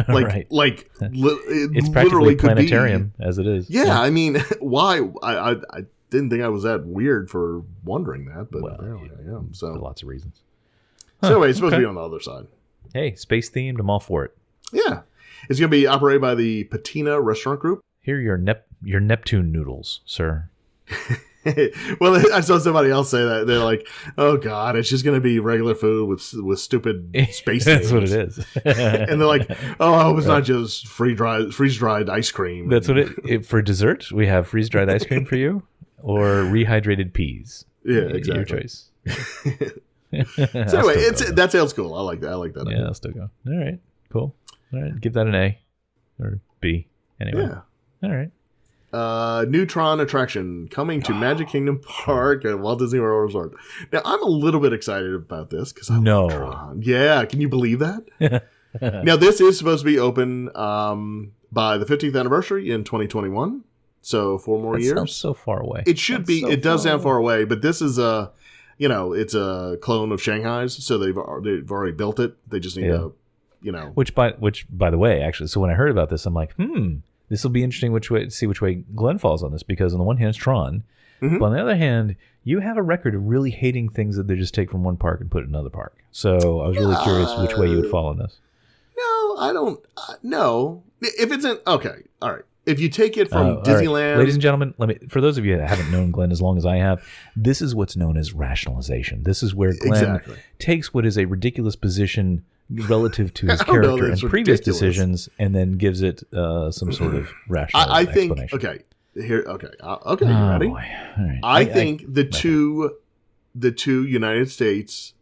Right.
It's
practically planetarium as it is.
Yeah, I mean, why? I didn't think I was that weird for wondering that, but apparently I am. So
for lots of reasons.
So anyway, it's supposed to be on the other side.
Hey, space themed, I'm all for it.
Yeah. It's going to be operated by the Patina Restaurant Group.
Here are your Neptune noodles, sir.
Well, I saw somebody else say that. They're like, oh, God, it's just going to be regular food with stupid space
That's
names.
what it is.
And they're like, oh, I hope it's not just freeze-dried ice cream.
That's what it for dessert, we have freeze-dried ice cream for you or rehydrated peas.
Yeah, exactly.
Your choice.
So anyway, that sounds cool. I like that.
Yeah,
idea.
I'll still go. All right, cool. All right, give that an A or B. Anyway.
Yeah.
All right.
Neutron attraction coming to Magic Kingdom Park at Walt Disney World Resort. Now, I'm a little bit excited about this because I love Tron. Yeah, can you believe that? Now, this is supposed to be open by the 50th anniversary in 2021. So 4 more years.
Sounds so far away.
It should be. It does sound far away, but this is it's a clone of Shanghai's, so they've already built it. They just need to,
Which by the way, actually, so when I heard about this, I'm like, this will be interesting see which way Glenn falls on this, because on the one hand it's Tron, but on the other hand, you have a record of really hating things that they just take from one park and put in another park. So I was really curious which way you would fall on this.
No, I don't. No, if it's okay, all right. If you take it from Disneyland,
right. Ladies and gentlemen, for those of you that haven't known Glenn as long as I have, this is what's known as rationalization. This is where Glenn takes what is a ridiculous position relative to his character and previous decisions, and then gives it some sort of rational explanation.
Okay, you ready?
Boy. All right.
I think the two United States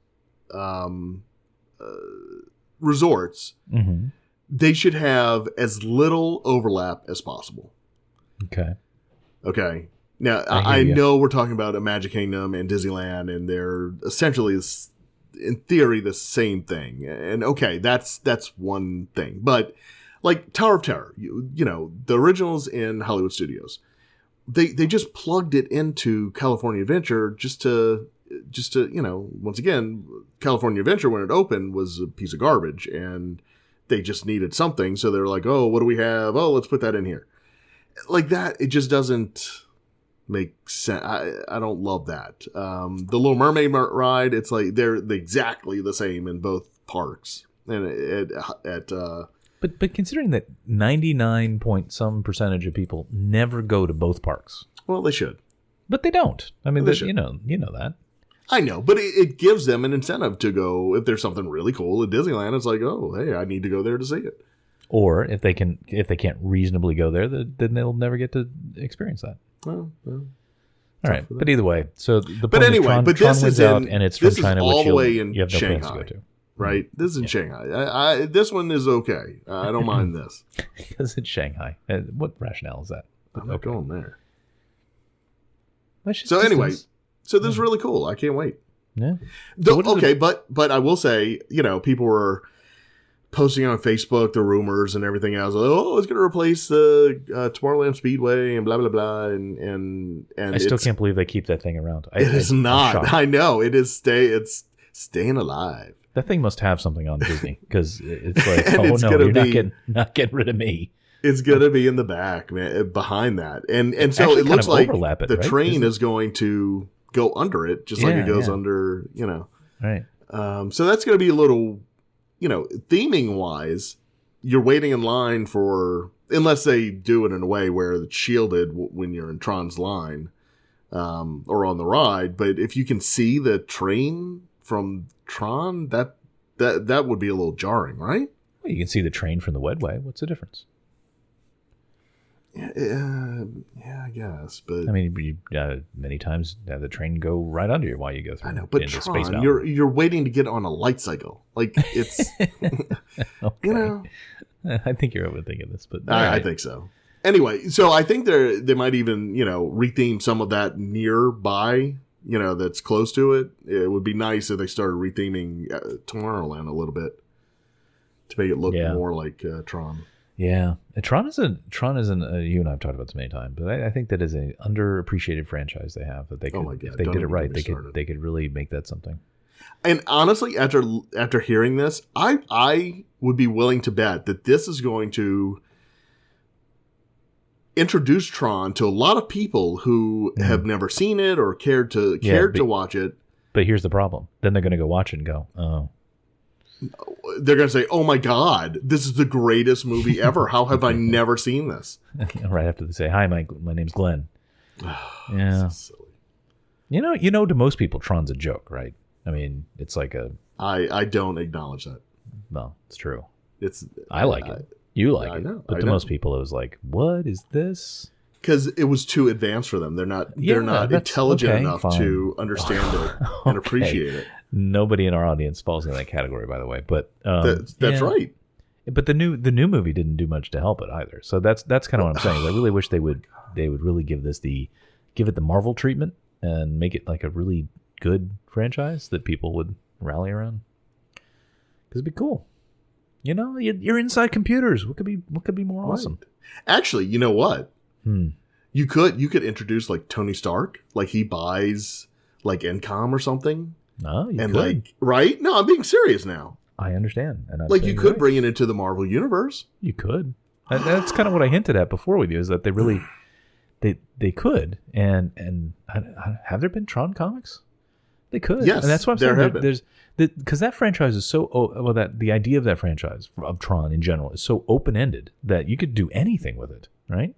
resorts.
Mm-hmm.
They should have as little overlap as possible. Okay. Now, I know we're talking about a Magic Kingdom and Disneyland, and they're essentially, in theory, the same thing. And okay, that's one thing. But like Tower of Terror, the originals in Hollywood Studios, they just plugged it into California Adventure just to once again, California Adventure when it opened was a piece of garbage, and they just needed something, so they're like, oh, what do we have? Oh, let's put that in here. Like that, it just doesn't make sense. I don't love that. The Little Mermaid ride, it's like they're exactly the same in both parks. And
But considering that 99% of people never go to both parks.
Well, they should.
But they don't. I mean, you know that.
I know, but it gives them an incentive to go. If there's something really cool at Disneyland, it's like, oh, hey, I need to go there to see it.
Or if they can't reasonably go there, then they'll never get to experience that.
Well,
all right, but either way, so the
but anyway,
Tron
this
wins
is
out, and it's from China,
all
which
the way in
you have no
Shanghai.
plans to go to.
right? This is in Shanghai. This one is okay. I don't mind this.
Because it's Shanghai. What rationale is that?
I'm not going there.
So
anyway, so this is really cool. I can't wait.
Yeah.
Okay, but I will say, people were posting on Facebook the rumors and everything else. Oh, it's going to replace the Tomorrowland Speedway and blah blah blah. And
I still can't believe they keep that thing around.
It is not. I know it is. It's staying alive.
That thing must have something on Disney because it's like, you're not getting rid of me.
It's going to be in the back, man, behind that, and so it looks like the train is going to go under it, just like it goes under,
Right.
So that's going to be a little. Theming wise, you're waiting in line for, unless they do it in a way where it's shielded when you're in Tron's line or on the ride. But if you can see the train from Tron, that would be a little jarring, right?
Well, you can see the train from the Wedway. What's the difference?
Yeah, I guess. But
I mean, many times have the train go right under you while you go through.
I know, but Tron, you're waiting to get on a light cycle. Like it's,
I think you're overthinking this, but
I think so. Anyway, so I think they might even retheme some of that nearby. That's close to it. It would be nice if they started retheming Tomorrowland a little bit to make it look more like Tron.
Yeah, Tron isn't. You and I have talked about this many times, but I think that is an underappreciated franchise they have that they could, if they did it right, they could really make that something.
And honestly, after hearing this, I would be willing to bet that this is going to introduce Tron to a lot of people who have never seen it or cared to watch it.
But here's the problem: then they're going to go watch it and go, oh.
They're going to say, oh my God, this is the greatest movie ever. How have I never seen this?
Right after they say, hi, my name's Glenn. Yeah. So silly. To most people, Tron's a joke, right? I mean, it's like
I don't acknowledge that.
No, it's true.
I
like it. You like it.
Know,
but to most people, it was like, what is this?
Because it was too advanced for them. They're not intelligent enough to understand it and appreciate it.
Nobody in our audience falls in that category, by the way. But
that's right.
But the new movie didn't do much to help it either. So that's kind of what I'm saying. I really wish they would really give it the Marvel treatment and make it like a really good franchise that people would rally around. Because it'd be cool. You're inside computers. What could be more awesome?
Actually, you know what? You could introduce like Tony Stark, like he buys like Encom or something.
No, you could.
Like, right? No, I'm being serious now.
I understand. And
like you could bring it into the Marvel universe.
You could. And that's kind of what I hinted at before with you, is that they really they could. And have there been Tron comics? They could.
Yes,
and that's what I'm saying. There's because that franchise is so that the idea of that franchise of Tron in general is so open ended that you could do anything with it, right?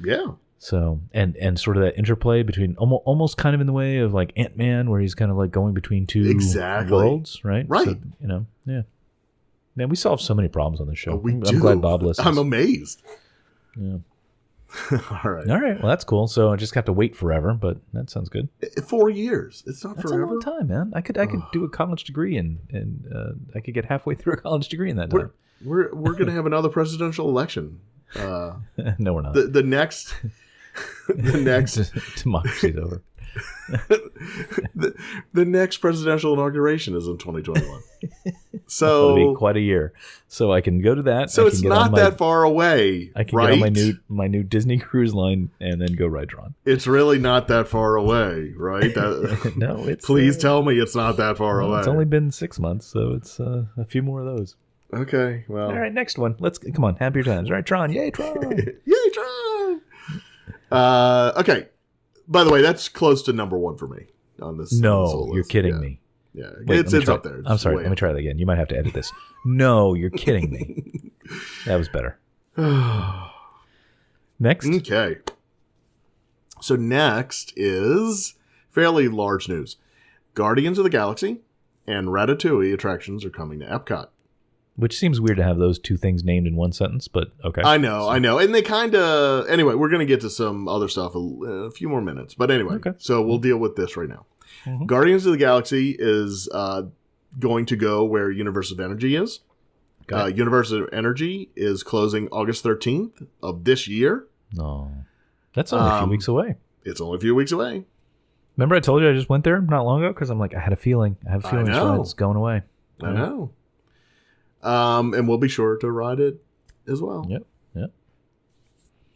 Yeah.
So and sort of that interplay between almost kind of in the way of like Ant-Man, where he's kind of like going between two worlds, right?
Right.
So, yeah. Man, we solve so many problems on this show.
I'm
glad Bob listens.
I'm amazed.
Yeah.
All right.
Well, that's cool. So I just have to wait forever, but that sounds good.
4 years. It's not
that's
forever.
A long time, man. I could do a college degree and I could get halfay through a college degree in that time.
We're going to have another presidential election.
No, we're not.
The next
democracy's over.
the next presidential inauguration is in 2021. So
it'll be quite a year. So I can go to that.
So it's not that far away.
I can get on my new Disney Cruise Line and then go ride Tron.
It's really not that far away, right?
No, it's.
Please tell me it's not that far away.
It's only been 6 months, so it's a few more of those.
Okay, well.
All right, next one. Let's come on. Happier times. All right, Tron. Yay, Tron.
Yay, Tron. Okay. By the way, that's close to number one for me on this.
No, you're kidding me.
Yeah, wait, it's up there.
I'm sorry. Let me try that again. You might have to edit this. No, you're kidding me. That was better. Next.
Okay. So next is fairly large news. Guardians of the Galaxy and Ratatouille attractions are coming to Epcot.
Which seems weird to have those two things named in one sentence, but okay.
I know. And they kind of... Anyway, we're going to get to some other stuff a few more minutes. But anyway, So we'll deal with this right now. Mm-hmm. Guardians of the Galaxy is going to go where Universe of Energy is.
Okay.
Universe of Energy is closing August 13th of this year.
No. That's only a few weeks away.
It's only a few weeks away.
Remember I told you I just went there not long ago? Because I'm like, I had a feeling. I have a feeling this ride's going away.
I know. And we'll be sure to ride it as well.
Yep.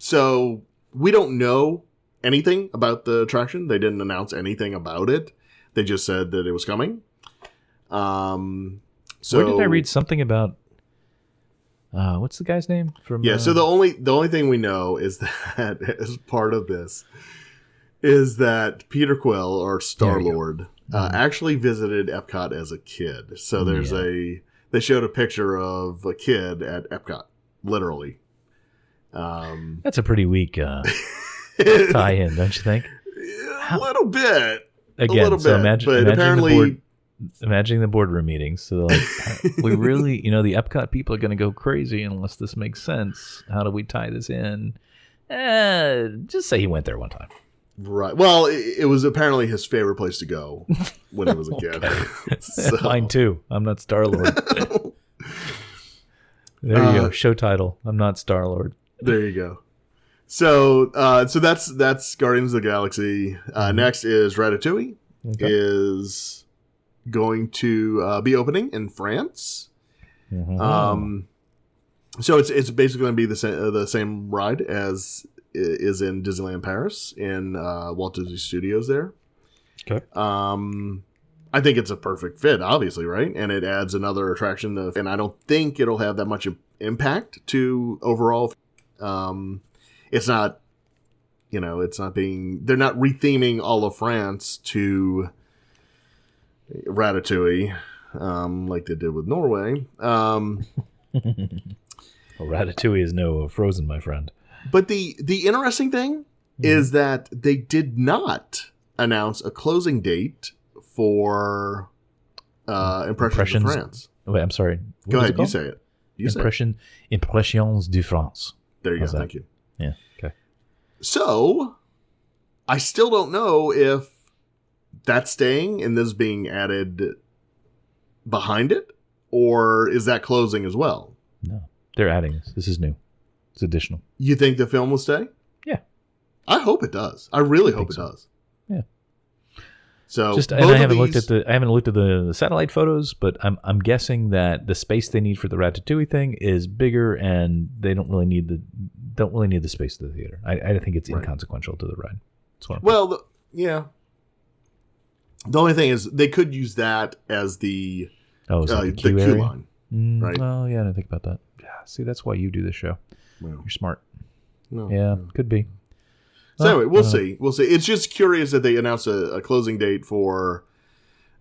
So we don't know anything about the attraction. They didn't announce anything about it. They just said that it was coming. So
where did I read something about? What's the guy's name from?
So the only thing we know is that as part of this is that Peter Quill, or Star-Lord, actually visited Epcot as a kid. So there's they showed a picture of a kid at Epcot, literally.
That's a pretty weak tie-in, don't you think?
A little bit.
Again,
a little
so
bit. But
imagining the boardroom meetings. So they're like, we really, the Epcot people are going to go crazy unless this makes sense. How do we tie this in? Just say he went there one time.
Right. Well, it was apparently his favorite place to go when he was a kid.
So. Mine too. I'm not Star-Lord. There you go. Show title. I'm not Star-Lord.
There you go. So that's Guardians of the Galaxy. Next is Ratatouille.
Okay.
Is going to be opening in France.
Mm-hmm.
So it's basically going to be the same ride as is in Disneyland Paris in Walt Disney Studios there.
Okay.
I think it's a perfect fit, obviously, right? And it adds another attraction, and I don't think it'll have that much impact to overall. It's not, it's not being. They're not retheming all of France to Ratatouille, like they did with Norway.
Well, Ratatouille is no Frozen, my friend.
But the interesting thing is that they did not announce a closing date for Impressions de France.
Wait, I'm sorry. What
Go ahead, you say it.
Impressions de France.
There you
How's
go.
that?
Thank you.
Yeah. Okay.
So, I still don't know if that's staying and this being added behind it, or is that closing as well?
No, they're adding this. This is new. It's additional.
You think the film will stay?
Yeah.
I hope it does. I really hope it does.
Yeah.
So
I haven't looked at the satellite photos, but I'm guessing that the space they need for the Ratatouille thing is bigger, and they don't really need the space of the theater. I think it's inconsequential to the ride.
Yeah. The only thing is they could use that as the queue line, right?
Well, yeah, I didn't think about that. Yeah, see, that's why you do this show.
Well,
you're smart.
No.
Could be.
So anyway, we'll see. We'll see. It's just curious that they announced a closing date for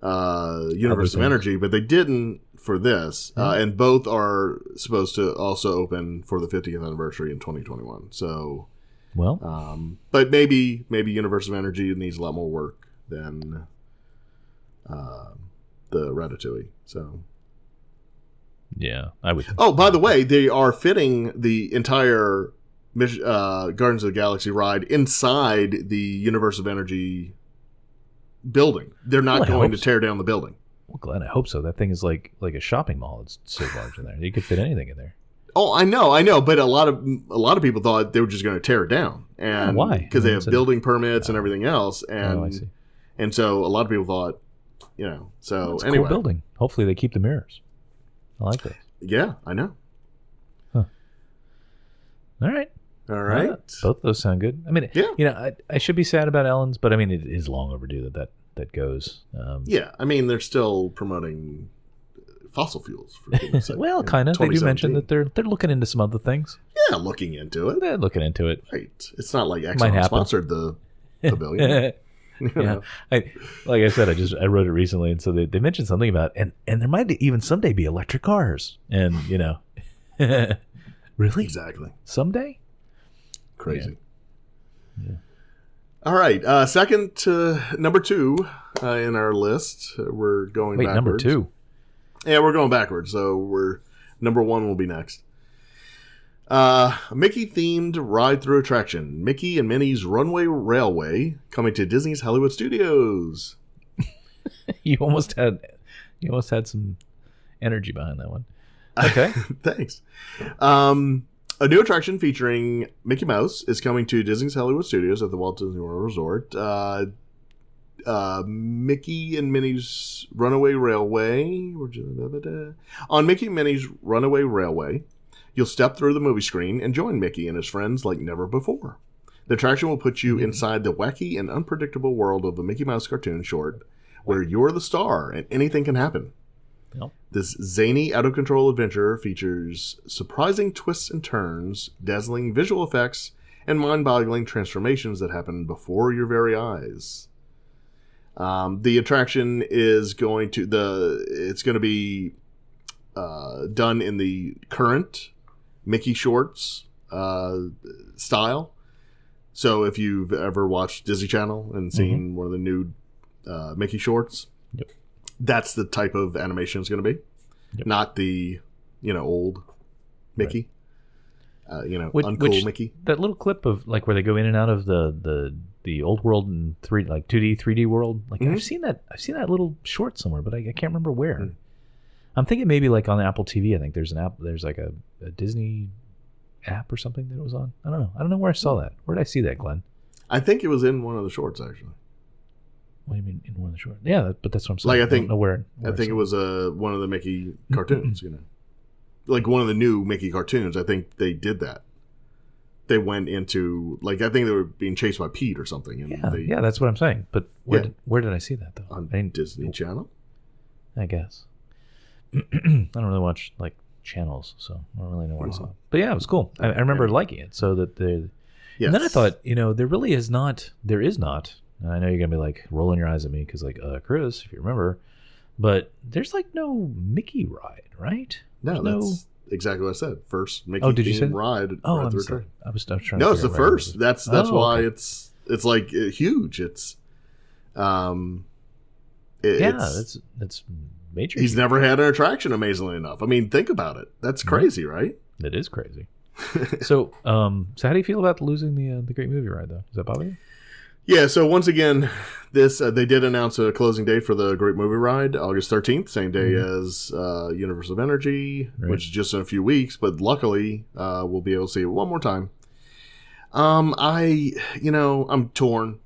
Universe of Energy, but they didn't for this. And both are supposed to also open for the 50th anniversary in 2021. So, but maybe Universe of Energy needs a lot more work than the Ratatouille. So,
yeah, I would.
Oh, by the way, they are fitting the entire Guardians of the Galaxy ride inside the Universe of Energy building. They're not going to tear down the building.
Well, Glenn, I hope so. That thing is like a shopping mall. It's so large in there. You could fit anything in there.
Oh, I know, but a lot of people thought they were just going to tear it down. And
why?
Because they have building permits and everything else. And
I see.
And so a lot of people thought, so
it's
anyway.
A cool building. Hopefully they keep the mirrors. I like this.
Yeah, I know.
Huh. All right.
Both
of those sound good. I mean, I should be sad about Ellen's, but I mean, it is long overdue that goes.
Yeah, I mean, they're still promoting fossil fuels. For goodness sake,
well, kind of. They do mention that they're looking into some other things.
Yeah, looking into it.
They're looking into it.
Right. It's not like Exxon sponsored the pavilion.
Yeah, like I said, I wrote it recently, and so they mentioned something about and there might even someday be electric cars, and really,
exactly,
someday,
crazy. Yeah. All right, second to number 2 in our list. We're going backwards.
Number 2.
Yeah, we're going backwards. So number 1 will be next. Mickey-themed ride-through attraction, Mickey and Minnie's Runway Railway, coming to Disney's Hollywood Studios.
You almost had You almost had some energy behind that one. Okay.
Thanks. A new attraction featuring Mickey Mouse is coming to Disney's Hollywood Studios at the Walt Disney World Resort. Mickey and Minnie's Runaway Railway. On Mickey and Minnie's Runaway Railway, you'll step through the movie screen and join Mickey and his friends like never before. The attraction will put you inside the wacky and unpredictable world of a Mickey Mouse cartoon short where you're the star and anything can happen.
Yep.
This zany, out-of-control adventure features surprising twists and turns, dazzling visual effects, and mind-boggling transformations that happen before your very eyes. The attraction is going to be done in the current Mickey shorts style. So if you've ever watched Disney Channel and seen one of the new Mickey shorts,
yep,
that's the type of animation it's going to be. Yep. Not the old Mickey,
right.
Uncool Mickey.
That little clip of like where they go in and out of the old world and 2D 3D world. Like I've seen that little short somewhere, but I can't remember where. Mm. I'm thinking maybe like on Apple TV. I think there's an app. There's like a Disney app or something that it was on. I don't know where I saw that. Where did I see that, Glenn?
I think it was in one of the shorts, actually.
What do you mean in one of the shorts? Yeah, but that's what I'm saying.
Like I
don't know where
I think it was one of the Mickey cartoons. Like one of the new Mickey cartoons. I think they did that. They went into I think they were being chased by Pete or something. And
yeah, that's what I'm saying. But where did I see that though?
On Disney Channel,
I guess. I don't really watch channels, so I don't really know where I saw it. But yeah, it was cool. I remember liking it. So that and then I thought, there is not. And I know you're gonna be like rolling your eyes at me because Chris, if you remember, but there's no Mickey ride, right?
No, that's exactly what I said. First Mickey ride.
I'm sorry. I was trying.
No, it's the first. That's why it's huge. It's
it's major.
He's never had an attraction, amazingly enough. I mean, think about it. That's crazy, right?
It is crazy. So how do you feel about losing the Great Movie Ride, though? Does that bother you?
Yeah, so once again, they did announce a closing date for the Great Movie Ride, August 13th, same day as Universe of Energy, which is just in a few weeks, but luckily we'll be able to see it one more time. I'm torn.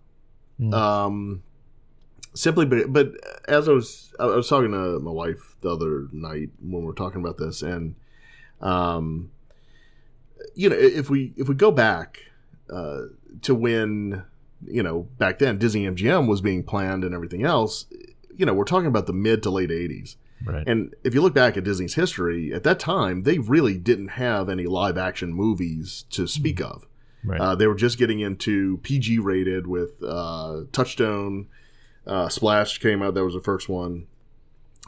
Simply, but as I was talking to my wife the other night when we were talking about this, and if we go back to when back then Disney MGM was being planned and everything else, we're talking about the mid to late 80s.
Right.
And if you look back at Disney's history, at that time, they really didn't have any live action movies to speak of.
Right.
They were just getting into PG rated with Touchstone. Splash came out. That was the first one.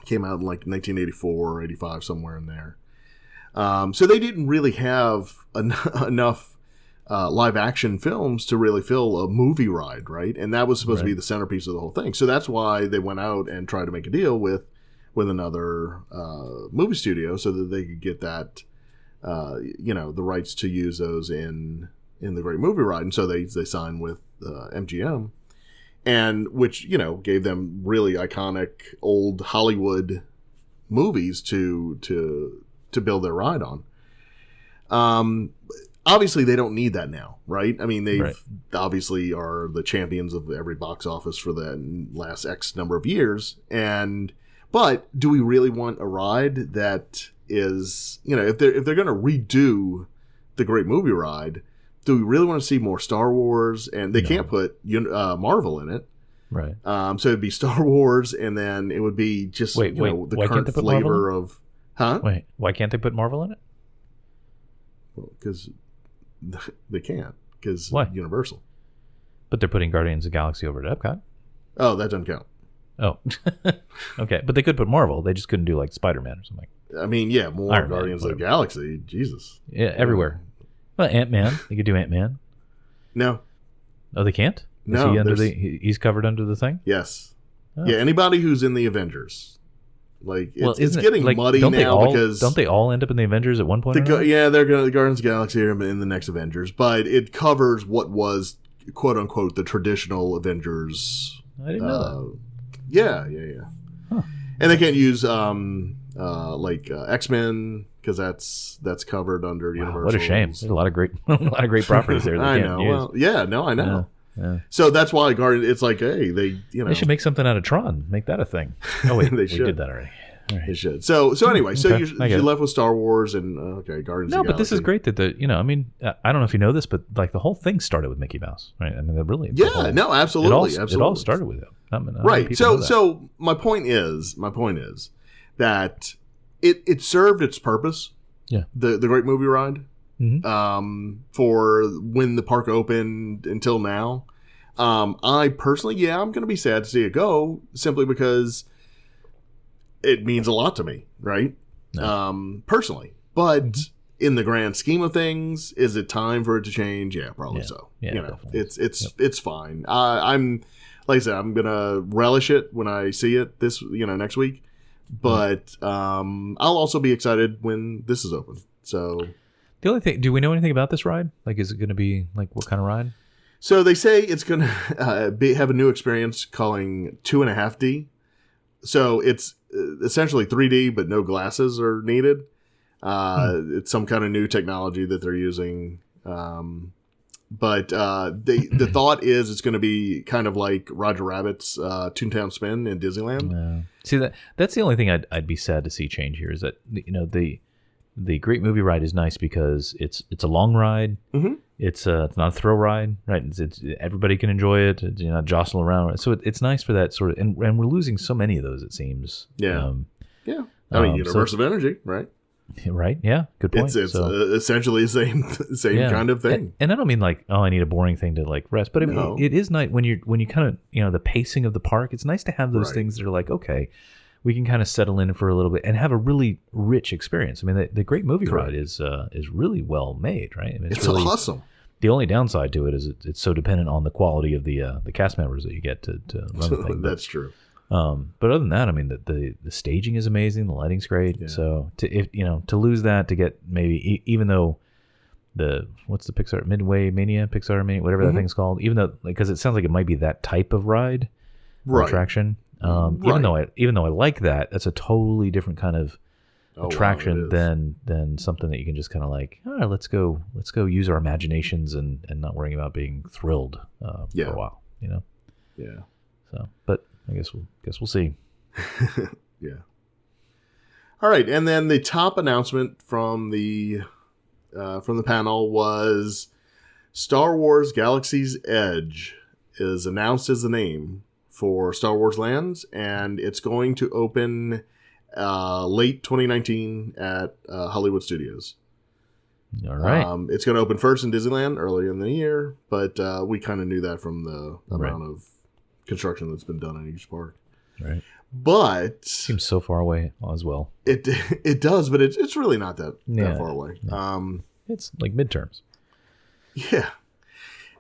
Came out in 1984 or 85, somewhere in there. So they didn't really have enough live action films to really fill a movie ride, right? And that was supposed to be the centerpiece of the whole thing. So that's why they went out and tried to make a deal with another movie studio so that they could get that, the rights to use those in the Great Movie Ride. And so they signed with MGM, and which gave them really iconic old Hollywood movies to build their ride on. Obviously, they don't need that now, right? I mean, they obviously are the champions of every box office for the last X number of years. But do we really want a ride that is, if they're going to redo the Great Movie Ride, do we really want to see more Star Wars? And they can't put Marvel in it.
Right.
So it'd be Star Wars, and then it would be just the current flavor of... Huh?
Wait, why can't they put Marvel in it?
Well, because... They can't, because Universal.
But they're putting Guardians of the Galaxy over at Epcot.
Oh, that doesn't count.
Oh, okay. But they could put Marvel. They just couldn't do Spider-Man or something.
I mean, yeah, more Iron Guardians of the Galaxy. Jesus.
Yeah, everywhere. Well, Ant-Man. They could do Ant-Man.
No.
Oh, they can't?
No.
He's covered under the thing?
Yes. Oh. Yeah, anybody who's in the Avengers. It's getting muddy now because...
Don't they all end up in the Avengers at one point?
They're going to the Guardians of the Galaxy in the next Avengers, but it covers what was, quote-unquote, the traditional Avengers.
I didn't know that.
Yeah.
Huh.
And they can't use X-Men because that's covered under Universal.
What a shame! There's a lot of great properties there. That
I
can't
know.
use.
Well, yeah, no, I know.
Yeah.
So that's why Guardian. It's like, hey, they
should make something out of Tron. Make that a thing. Oh wait, we did that already. All right.
They should. So anyway, so
Okay,
you're left with Star Wars and Guardians.
No,
of the
but this is great that I mean, I don't know if you know this, but like the whole thing started with Mickey Mouse, right? I mean, really.
Absolutely.
It all started with him.
Right. So my point is that it served its purpose.
Yeah.
The Great Movie Ride.
Mm-hmm.
For when the park opened until now. I personally, I'm going to be sad to see it go simply because it means a lot to me, right? No. Personally. But in the grand scheme of things, is it time for it to change? Yeah, probably so.
Yeah,
it's fine. I'm like I said, I'm going to relish it when I see it next week. But I'll also be excited when this is open. So
the only thing, do we know anything about this ride? Like, is it going to be like what kind of ride?
So they say it's going to have a new experience calling 2.5D. So it's essentially 3D, but no glasses are needed. It's some kind of new technology that they're using. But the thought is it's going to be kind of like Roger Rabbit's Toontown Spin in Disneyland.
See, that's the only thing I'd be sad to see change here is that the Great Movie Ride is nice because it's a long ride. Mm-hmm. It's not a thrill ride, right? It's everybody can enjoy it. You're not jostle around. So it's nice for that sort of, and we're losing so many of those, it seems.
Yeah. I mean, Universe of Energy, right?
Right. Yeah. Good point.
It's essentially the same kind of thing.
And I don't mean like, I need a boring thing to like rest, but I mean, it is nice when you kind of, the pacing of the park. It's nice to have those things that are like, okay, we can kind of settle in for a little bit and have a really rich experience. I mean, the Great Movie Ride is really well made, right? I mean,
it's really awesome.
The only downside to it is it's so dependent on the quality of the cast members that you get to run the thing.
That's true.
But other than that, I mean, the staging is amazing. The lighting's great. Yeah. So to lose that, to get maybe even though what's the Pixar Pixar Mania, whatever that thing's called, even though because it sounds like it might be that type of ride or attraction. Even though I like that, that's a totally different kind of attraction than something that you can just kind of like, let's go use our imaginations and not worrying about being thrilled for a while, Yeah. So, but I guess we'll see.
Yeah. All right, and then the top announcement from the panel was Star Wars Galaxy's Edge is announced as the name for Star Wars Lands, and it's going to open late 2019 at Hollywood Studios.
All right.
It's going to open first in Disneyland earlier in the year, but we kind of knew that from the amount of construction that's been done in each park.
Right.
But
seems so far away as well.
It does, but it's really not that far away.
No. It's like midterms.
Yeah.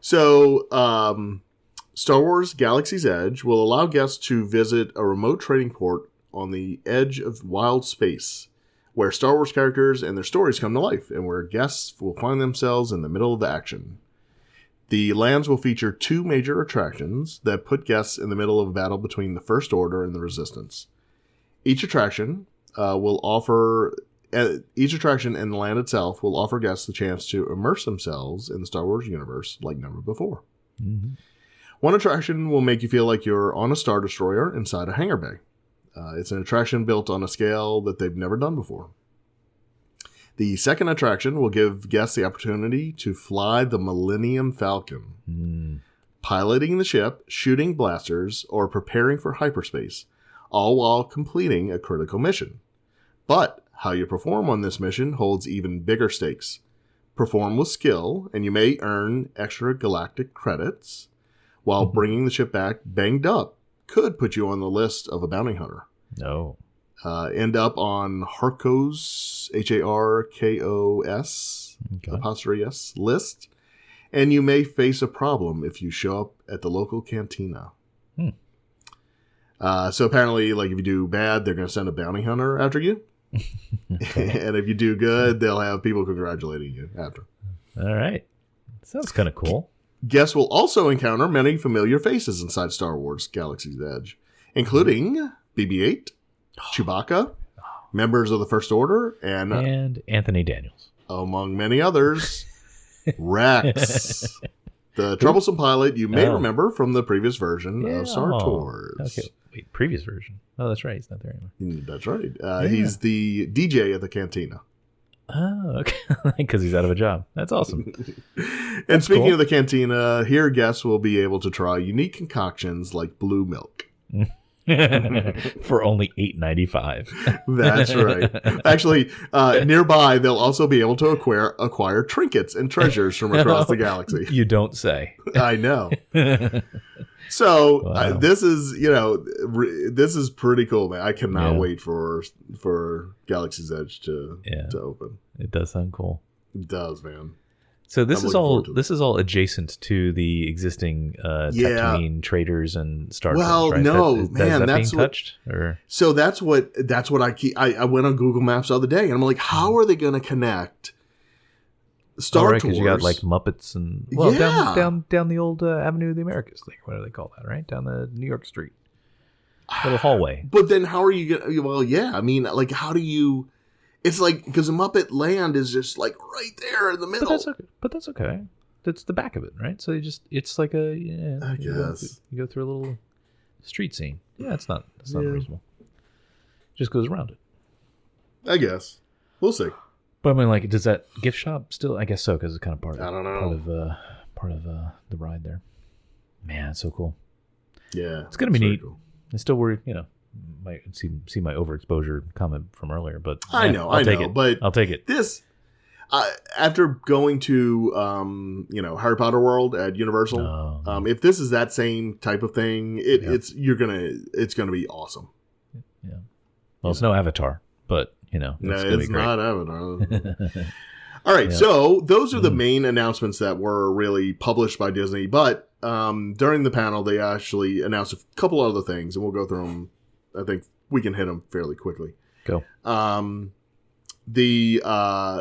So Star Wars Galaxy's Edge will allow guests to visit a remote trading port on the edge of wild space, where Star Wars characters and their stories come to life, and where guests will find themselves in the middle of the action. The lands will feature 2 major attractions that put guests in the middle of a battle between the First Order and the Resistance. Each attraction and the land itself will offer guests the chance to immerse themselves in the Star Wars universe like never before. Mm-hmm. One attraction will make you feel like you're on a Star Destroyer inside a hangar bay. It's an attraction built on a scale that they've never done before. The second attraction will give guests the opportunity to fly the Millennium Falcon, piloting the ship, shooting blasters, or preparing for hyperspace, all while completing a critical mission. But how you perform on this mission holds even bigger stakes. Perform with skill, and you may earn extra galactic credits, while bringing the ship back banged up could put you on the list of a bounty hunter.
No.
End up on Harkos, HARKOS, apostrophe S, list, and you may face a problem if you show up at the local cantina. So apparently, like if you do bad, they're going to send a bounty hunter after you. And if you do good, they'll have people congratulating you after.
All right. Sounds kind of cool.
Guests will also encounter many familiar faces inside Star Wars Galaxy's Edge, including BB-8, Chewbacca, members of the First Order,
and Anthony Daniels,
among many others, Rex, the troublesome pilot you may remember from the previous version of Star Tours.
Okay, wait, previous version. Oh, that's right. He's not there anymore.
That's right. He's the DJ at the cantina.
Oh, okay. Because he's out of a job. That's awesome.
And speaking of the cantina, here guests will be able to try unique concoctions like blue milk.
For only $8.95.
That's right. Actually, nearby, they'll also be able to acquire trinkets and treasures from across the galaxy.
You don't say.
I know. So this is, this is pretty cool, man. I cannot wait for Galaxy's Edge to open.
It does sound cool.
It does, man.
So this is all adjacent to the existing Tatooine traders and Star.
Well,
right?
no,
is
man,
that's being touched. Or?
So that's what I went on Google Maps the other day, and I'm like, how are they going to connect Star Tours?
Because you got like Muppets and down the old Avenue of the Americas thing. What do they call that? Right down the New York Street little hallway.
But then how are you going to? Well, yeah, I mean, like, how do you? It's like, because Muppet Land is just like right there in the middle.
But that's okay. That's the back of it, right? So it's like a
I guess
you go through a little street scene. Yeah, that's not unreasonable. Just goes around it.
I guess we'll see.
But I mean, like, does that gift shop still? I guess so, because it's kind of part of the ride there. Man, it's so cool.
Yeah,
it's gonna be neat. Cool. I still worry, might see my overexposure comment from earlier, but I'll take it.
This, after going to Harry Potter World at Universal, if this is that same type of thing, it's gonna be awesome.
Yeah. Well, it's no Avatar, but it's
not Avatar. All right, so those are the main announcements that were really published by Disney, but during the panel they actually announced a couple other things, and we'll go through them. I think we can hit them fairly quickly.
Go.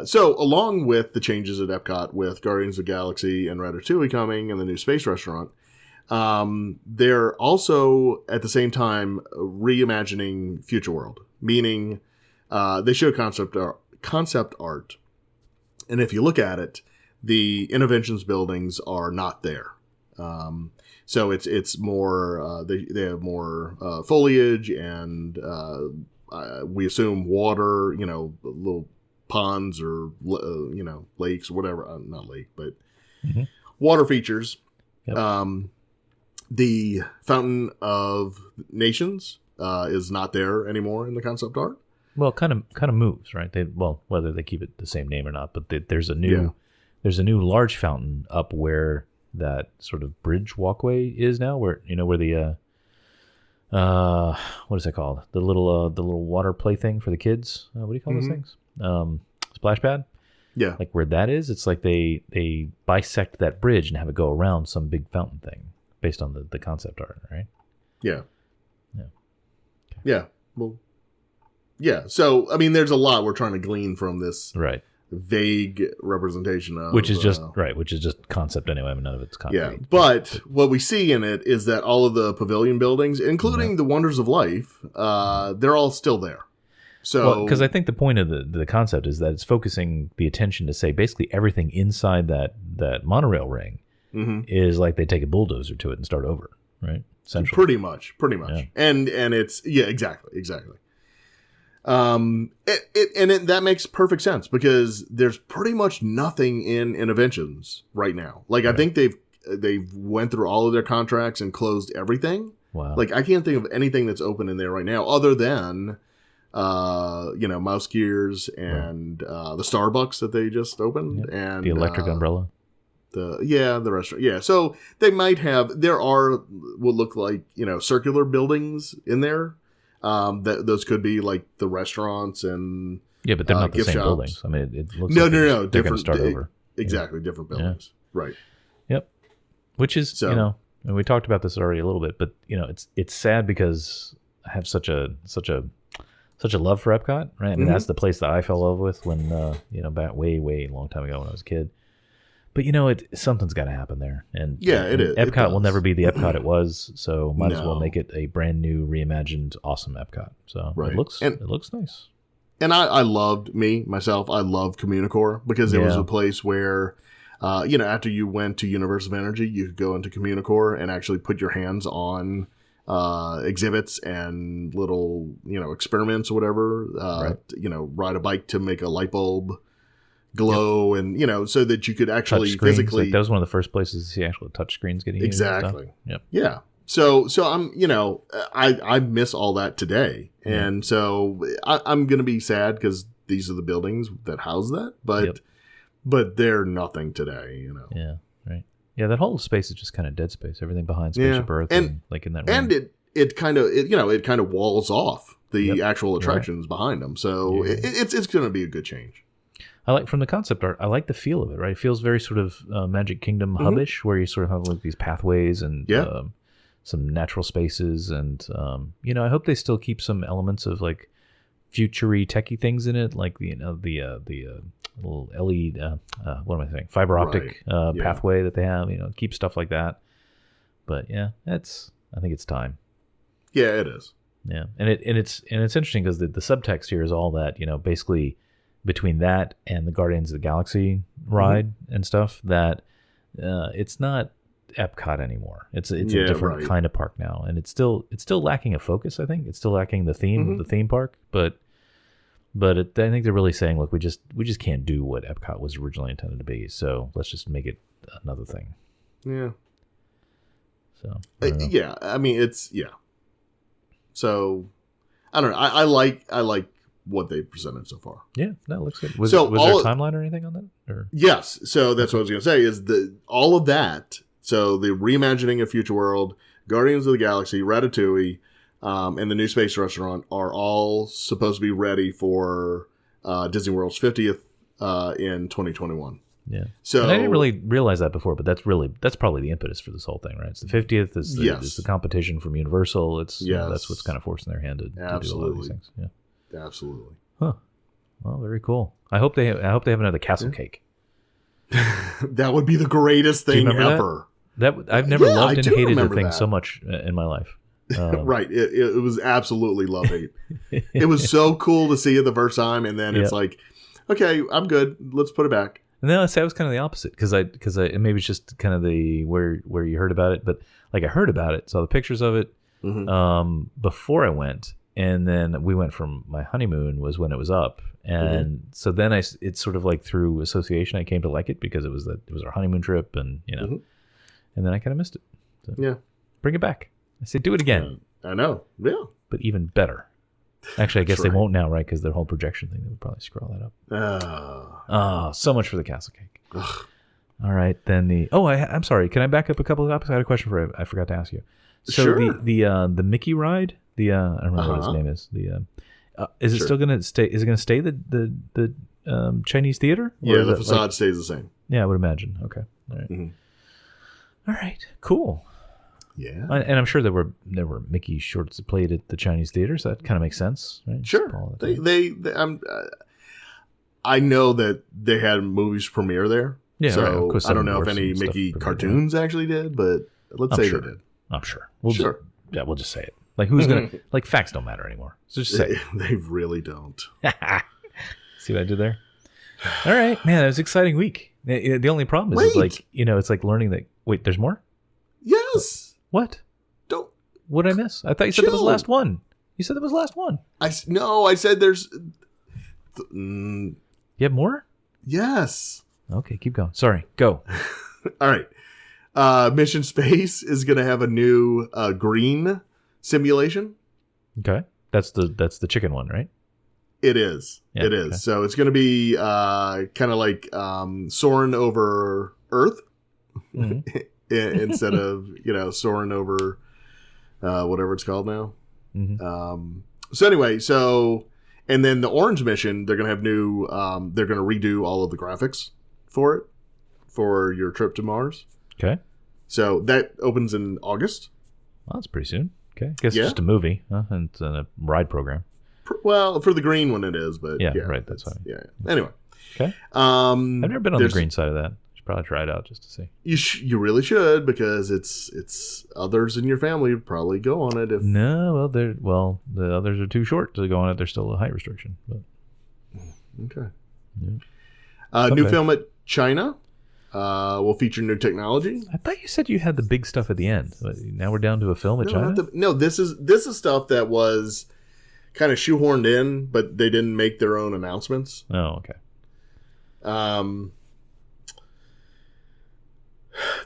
So along with the changes at Epcot with Guardians of the Galaxy and Ratatouille coming and the new space restaurant, they're also at the same time reimagining Future World, meaning they show concept art, and if you look at it, the Interventions buildings are not there. So it's more they have more foliage and we assume water, little ponds or lakes or whatever. Not lake, but water features. Yep. The Fountain of Nations is not there anymore in the concept art.
Well, kind of moves, right? Whether they keep it the same name or not, but there's a new large fountain up where that sort of bridge walkway is now, where where the what is it called? The little water play thing for the kids. What do you call those things? Splash pad.
Yeah.
Like where that is, it's like they bisect that bridge and have it go around some big fountain thing based on the concept art, right?
Yeah.
Yeah. Okay.
Yeah. Well. Yeah. So I mean, there's a lot we're trying to glean from this.
Right.
Vague representation of
which is just concept anyway. I mean, none of it's concrete.
Yeah, but what we see in it is that all of the pavilion buildings, including the Wonders of Life, they're all still there. So,
because I think the point of the concept is that it's focusing the attention to say basically everything inside that monorail ring is like they take a bulldozer to it and start over, right? Essentially.
Pretty much,
yeah.
and it's exactly. That makes perfect sense because there's pretty much nothing in Interventions right now. Like right. I think they've went through all of their contracts and closed everything.
Wow.
Like I can't think of anything that's open in there right now other than Mouse Gears and the Starbucks that they just opened and
the electric umbrella.
The restaurant. Yeah. So they might have there are what look like, circular buildings in there. Those could be like the restaurants and
but they're not the same
shops.
Buildings. I mean, it looks
no,
they're going to start over.
Exactly, different buildings. Yeah. Right.
Yep. Which is and we talked about this already a little bit, but it's sad because I have such a love for Epcot, right? I mean, that's the place that I fell in love with when back way long time ago when I was a kid. But something's got to happen there, and
it is.
Epcot will never be the Epcot it was, so might as well make it a brand new, reimagined, awesome Epcot. So it looks nice.
And I loved Communicore because it was a place where, after you went to Universe of Energy, you could go into Communicore and actually put your hands on exhibits and little, experiments or whatever. Ride a bike to make a light bulb glow, and so that you could actually physically.
That was one of the first places to see actual touch screens getting used.
Exactly.
Yep.
Yeah. So I'm, I miss all that today, and so I'm gonna be sad because these are the buildings that house that, but they're nothing today,
Yeah. Right. Yeah. That whole space is just kind of dead space. Everything behind Spaceship Earth and like in that room.
And it kind of walls off the actual attractions behind them. So it's going to be a good change.
I like from the concept art. I like the feel of it. Right, it feels very sort of Magic Kingdom hubbish, where you sort of have like these pathways and some natural spaces, and I hope they still keep some elements of like futury techie things in it, like the little LED what am I saying, fiber optic pathway that they have. Keep stuff like that. But I think it's time.
Yeah, it is.
Yeah, and it's interesting because the subtext here is all that basically between that and the Guardians of the Galaxy ride and stuff, that it's not Epcot anymore. It's a different kind of park now, and it's still lacking a focus. I think it's still lacking the theme of the theme park, but I think they're really saying, look, we just can't do what Epcot was originally intended to be, so let's just make it another thing.
Yeah.
So
I mean So I don't know. I like what they've presented so far.
Yeah, that looks good. Was there a timeline or anything on that? Or?
Yes. So that's what I was going to say is all of that. So the reimagining of Future World, Guardians of the Galaxy, Ratatouille, and the new space restaurant are all supposed to be ready for Disney World's 50th in 2021.
Yeah. So and I didn't really realize that before, but that's probably the impetus for this whole thing, right? It's the 50th. It's the competition from Universal. It's that's what's kind of forcing their hand to do a lot of these things. Yeah.
Absolutely.
Huh. Well, very cool. I hope they have another castle cake.
That would be the greatest thing ever.
That I've never loved and hated a thing so much in my life.
Right. It was absolutely love-hate. It was so cool to see it the first time, and then it's like, okay, I'm good. Let's put it back.
And then I was kind of the opposite because and maybe it's just kind of the where you heard about it, but like I heard about it, saw the pictures of it before I went, and then we went from my honeymoon was when it was up, and so then it's sort of like through association I came to like it because it was our honeymoon trip, and and then I kind of missed it. So, bring it back. I say do it again.
I know, yeah,
but even better. Actually, I guess they won't now, right? Because their whole projection thing, they would probably scroll that up. So much for the castle cake.
Ugh.
All right, then I'm sorry. Can I back up a couple of topics? I had a question for you. I forgot to ask you. So
sure.
the Mickey ride, I don't remember what his name is. Is it still going to stay? Is it going to stay the Chinese theater?
Yeah, the facade stays the same.
Yeah, I would imagine. Okay. All right. All right. Cool.
Yeah,
and I'm sure there were Mickey shorts that played at the Chinese theater, so that kind of makes sense, right?
Sure. I know that they had movies premiere there. Yeah, so right. I don't know if any Mickey cartoons actually did, but let's say they did.
I'm sure. We'll just say it. Like who's gonna like facts don't matter anymore. So just say it.
They really don't.
See what I did there? All right, man. It was an exciting week. The only problem is like it's like learning that. Wait, there's more.
Yes.
What? What did I miss? I thought you said that was the last one. You said that was the last one.
I said there's.
You have more?
Yes.
Okay, keep going. Sorry, go.
All right. Mission Space is going to have a new green simulation.
Okay, that's the chicken one, right?
It is. Yeah, it is. Okay. So it's going to be kind of like soaring over Earth. Instead of soaring over whatever it's called now. So anyway, and then the orange mission, they're gonna have new they're gonna redo all of the graphics for it for your trip to Mars.
Okay,
so that opens in August.
Well, that's pretty soon. Okay, I guess it's just a movie, and it's a ride program.
Well, for the green one it is, but
right, that's fine.
Yeah. Anyway,
okay. I've never been on the green side of that. Should probably try it out just to see.
You really should, because it's others in your family would probably go on it. If
No, the others are too short to go on it. There's still a height restriction. But
okay.
Yeah.
New film at China will feature new technology.
I thought you said you had the big stuff at the end. Now we're down to a film at China?
No, this is stuff that was kind of shoehorned in, but they didn't make their own announcements.
Oh, okay.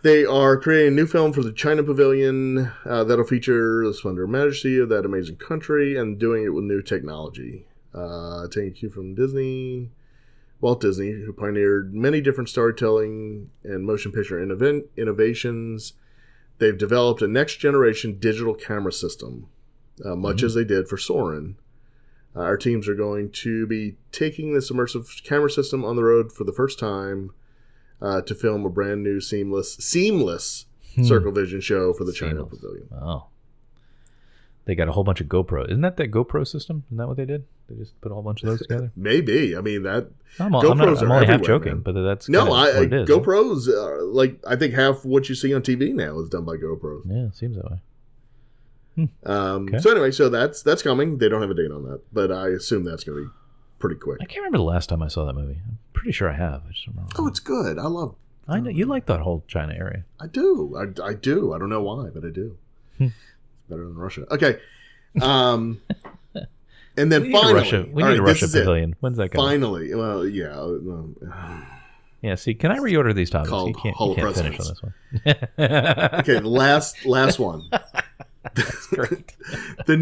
They are creating a new film for the China Pavilion that'll feature the splendor and majesty of that amazing country, and doing it with new technology. Taking cue from Walt Disney, who pioneered many different storytelling and motion picture innovations. They've developed a next-generation digital camera system, much as they did for Soarin'. Our teams are going to be taking this immersive camera system on the road for the first time to film a brand new seamless Circle Vision show for the China Pavilion.
Oh. They got a whole bunch of GoPro. Isn't that GoPro system? Isn't that what they did? They just put a whole bunch of those together?
Maybe. I mean, that
I'm
GoPros
only half joking,
man.
But that's
what it is. GoPros,
right?
I think half what you see on TV now is done by GoPros.
Yeah, it seems that way.
Okay. So anyway, that's coming. They don't have a date on that, but I assume that's going to be pretty quick.
I can't remember the last time I saw that movie. I'm pretty sure I have. I just don't remember.
Oh, it's good.
I know you like that whole China area.
I do. I do. I don't know why, but I do. It's better than Russia. Okay. And then finally,
we need a Russia pavilion. When's that coming?
Finally, well, yeah.
Yeah. See, can I reorder these topics?
Called
You can't finish on this one.
Okay, last one.
That's great.
The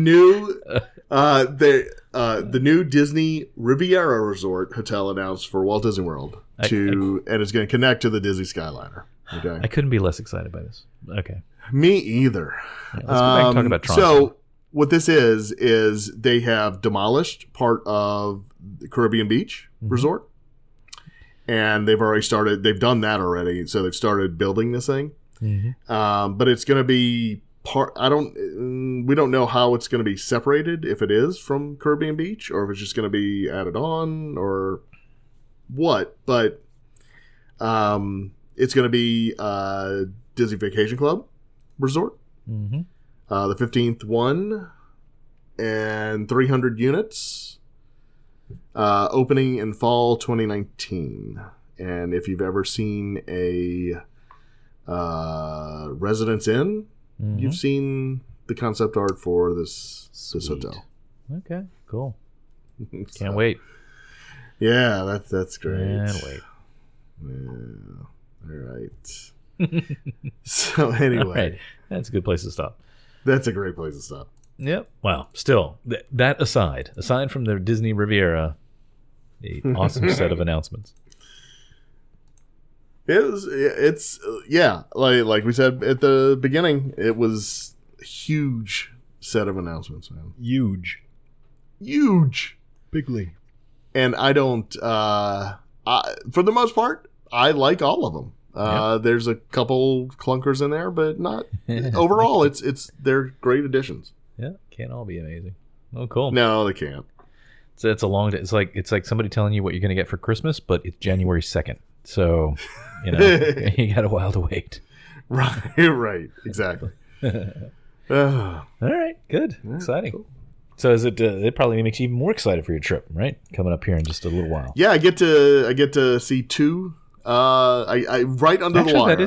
new Disney Riviera Resort hotel announced for Walt Disney World and it's going to connect to the Disney Skyliner. Okay,
I couldn't be less excited by this. Okay,
me either.
Yeah, let's go back and talk about Toronto.
So what this is they have demolished part of the Caribbean Beach Resort, and they've done that already. So they've started building this thing, but it's going to be. We don't know how it's going to be separated, if it is from Caribbean Beach or if it's just going to be added on or what. But it's going to be Disney Vacation Club Resort, the 15th one, and 300 units, opening in fall 2019. And if you've ever seen a Residence Inn, you've seen the concept art for this hotel.
Okay, cool. Can't wait.
Yeah, that's great.
Can't wait.
Yeah. All right. So anyway,
all right. That's a good place to stop.
That's a great place to stop.
Yep. Wow. Still, that aside from the Disney Riviera, an awesome set of announcements.
It's like we said at the beginning, it was a huge set of announcements, man.
Huge,
bigly. And I don't, for the most part, I like all of them. There's a couple clunkers in there, but not overall. They're great additions.
Yeah, can't all be amazing. Oh, cool.
No, they can't.
It's a long day. It's like somebody telling you what you're going to get for Christmas, but it's January 2nd. So, you got a while to wait.
Right, exactly.
All right, good, yeah, exciting. Cool. So, is it? It probably makes you even more excited for your trip, right? Coming up here in just a little while.
Yeah, I get to see two. I right under the wire.
I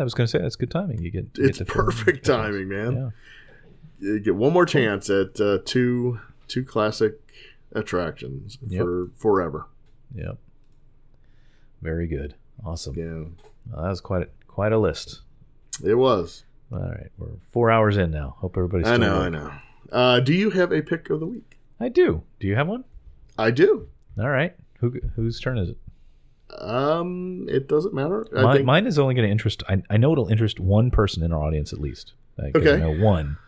was going to say that's good timing.
It's perfect timing, man. Yeah. You get one more chance at two classic attractions for forever.
Yep. Very good. Awesome.
Yeah.
Well, that was quite a list.
It was.
All right. We're 4 hours in now. Hope everybody's still
I know. Do you have a pick of the week?
I do. Do you have one?
I do.
All right. Whose turn is it?
It doesn't matter.
Mine is only going to interest. I know it'll interest one person in our audience at least.
Okay.
I know one.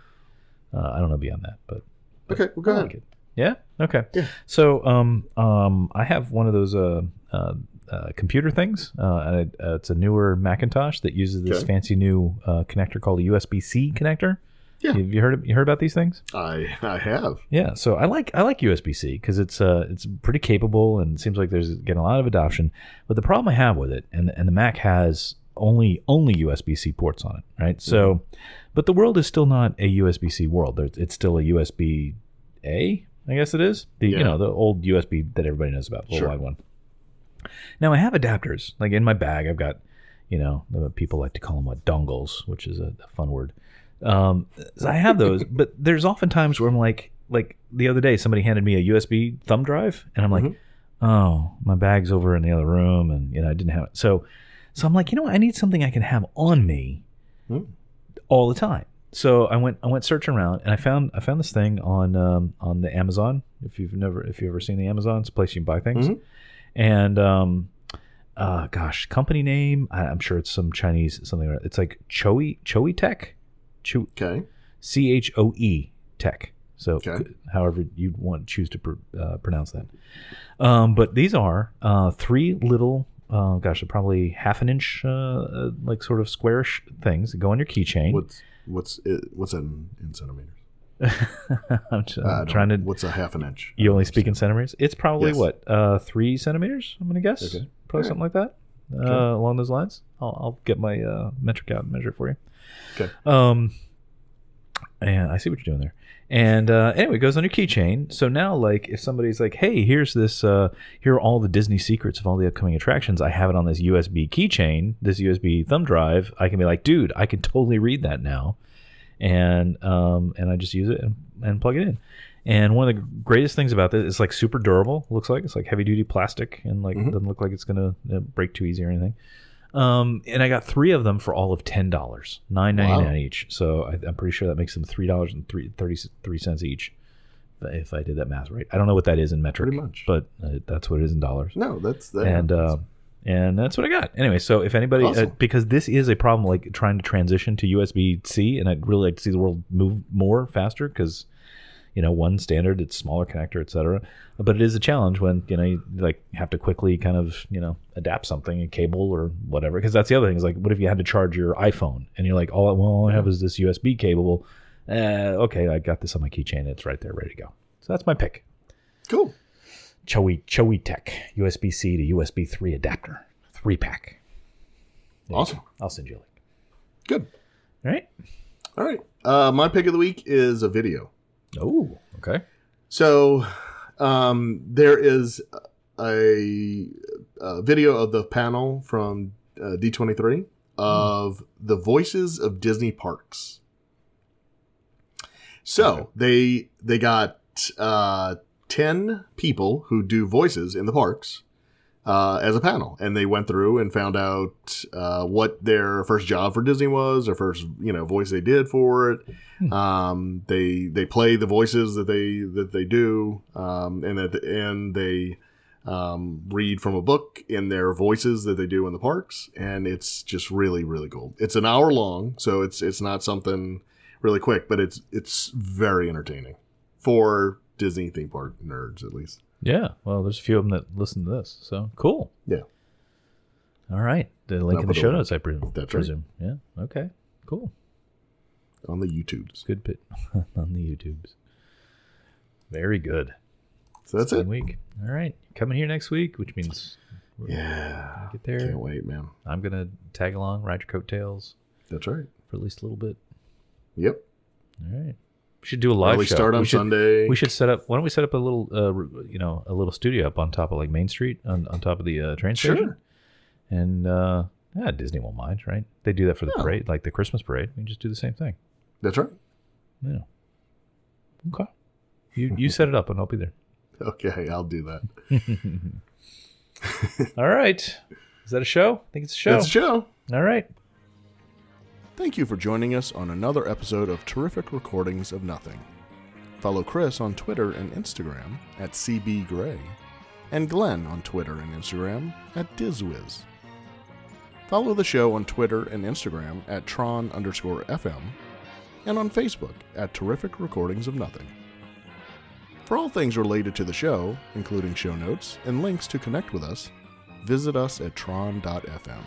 I don't know beyond that, but
okay. Well, go ahead.
Like yeah. Okay.
Yeah.
So, I have one of those computer things. It's a newer Macintosh that uses this fancy new connector called a USB-C connector.
Yeah.
You heard about these things?
I have.
Yeah, so I like USB-C because it's pretty capable and it seems like there's getting a lot of adoption. But the problem I have with it, and the Mac has only USB-C ports on it, right? So, but the world is still not a USB-C world. It's still a USB-A, I guess it is. The old USB that everybody knows about, the little wide one. Now I have adapters. Like in my bag, I've got, people like to call them dongles, which is a fun word. So I have those, but there's often times where I'm like the other day, somebody handed me a USB thumb drive, and I'm like, oh, my bag's over in the other room, and I didn't have it. So I'm like, I need something I can have on me all the time. So I went searching around, and I found this thing on the Amazon. If you've ever seen the Amazon, it's a place you can buy things, and company name, I'm sure it's some Chinese something. It's like Choe Tech.
Okay.
CHOE Tech. So however you choose to pronounce that. But these are 3 little, they're probably half an inch, like sort of squarish things that go on your keychain.
What's that in centimeters?
I'm trying to.
What's a half an inch?
You only speak in centimeters? It's probably 3 centimeters. I'm gonna guess. Okay. Probably something like that. Along those lines. I'll get my metric out and measure it for you.
Okay.
And I see what you're doing there. And anyway, it goes on your keychain. So now, like, if somebody's like, "Hey, here's this. Here are all the Disney secrets of all the upcoming attractions. I have it on this USB keychain, this USB thumb drive." I can be like, "Dude, I can totally read that now," and I just use it and plug it in. And one of the greatest things about this, it's like super durable. Looks like it's like heavy duty plastic, and like it doesn't look like it's gonna break too easy or anything. And I got 3 of them for all of $10, $9.99 each. So I'm pretty sure that makes them $3.33 each, if I did that math right. I don't know what that is in metric,
pretty much,
but that's what it is in dollars.
No, that's
and that's what I got. Anyway, so if anybody, because this is a problem, like trying to transition to USB-C, and I'd really like to see the world move more faster because, one standard, it's smaller connector, etc. But it is a challenge when, you like have to quickly kind of, adapt something, a cable or whatever. Because that's the other thing is like, what if you had to charge your iPhone and you're like, all I have is this USB cable. Okay, I got this on my keychain. It's right there, ready to go. So that's my pick.
Cool.
Choe Tech USB-C to USB 3 adapter, 3-pack.
Awesome.
I'll send you a link.
Good.
All right.
My pick of the week is a video.
Oh, okay.
So there is a video of the panel from D23 of the voices of Disney parks. So they got 10 people who do voices in the parks as a panel, and they went through and found out what their first job for Disney was, their first voice they did for it. They play the voices that they do, and at the end they read from a book in their voices that they do in the parks, and it's just really, really cool. It's an hour long, so it's not something really quick, but it's very entertaining for Disney theme park nerds, at least.
Yeah, well, there's a few of them that listen to this, so cool.
Yeah.
All right, the link in the show notes, I presume.
That's
right. Yeah. Okay. Cool.
On the YouTubes.
Good bit on the YouTubes. Very good.
So that's it.
Week. All right, coming here next week, which means
we're gonna
get there.
Can't wait, man.
I'm gonna tag along, ride your coattails.
That's right.
For at least a little bit.
Yep.
All right. We should do a live show.
Start on Sunday.
We should set up. Why don't we set up a little, a little studio up on top of like Main Street, on top of the train station?
Sure.
And Disney won't mind, right? They do that for the parade, like the Christmas parade. We can just do the same thing.
That's right.
Yeah. Okay. You set it up, and I'll be there.
Okay, I'll do that.
All right. Is that a show? I think it's a show.
It's a show.
All right.
Thank you for joining us on another episode of Terrific Recordings of Nothing. Follow Chris on Twitter and Instagram at CBGray, and Glenn on Twitter and Instagram at DizWiz. Follow the show on Twitter and Instagram at Tron_FM, and on Facebook at Terrific Recordings of Nothing. For all things related to the show, including show notes and links to connect with us, visit us at Tron.fm.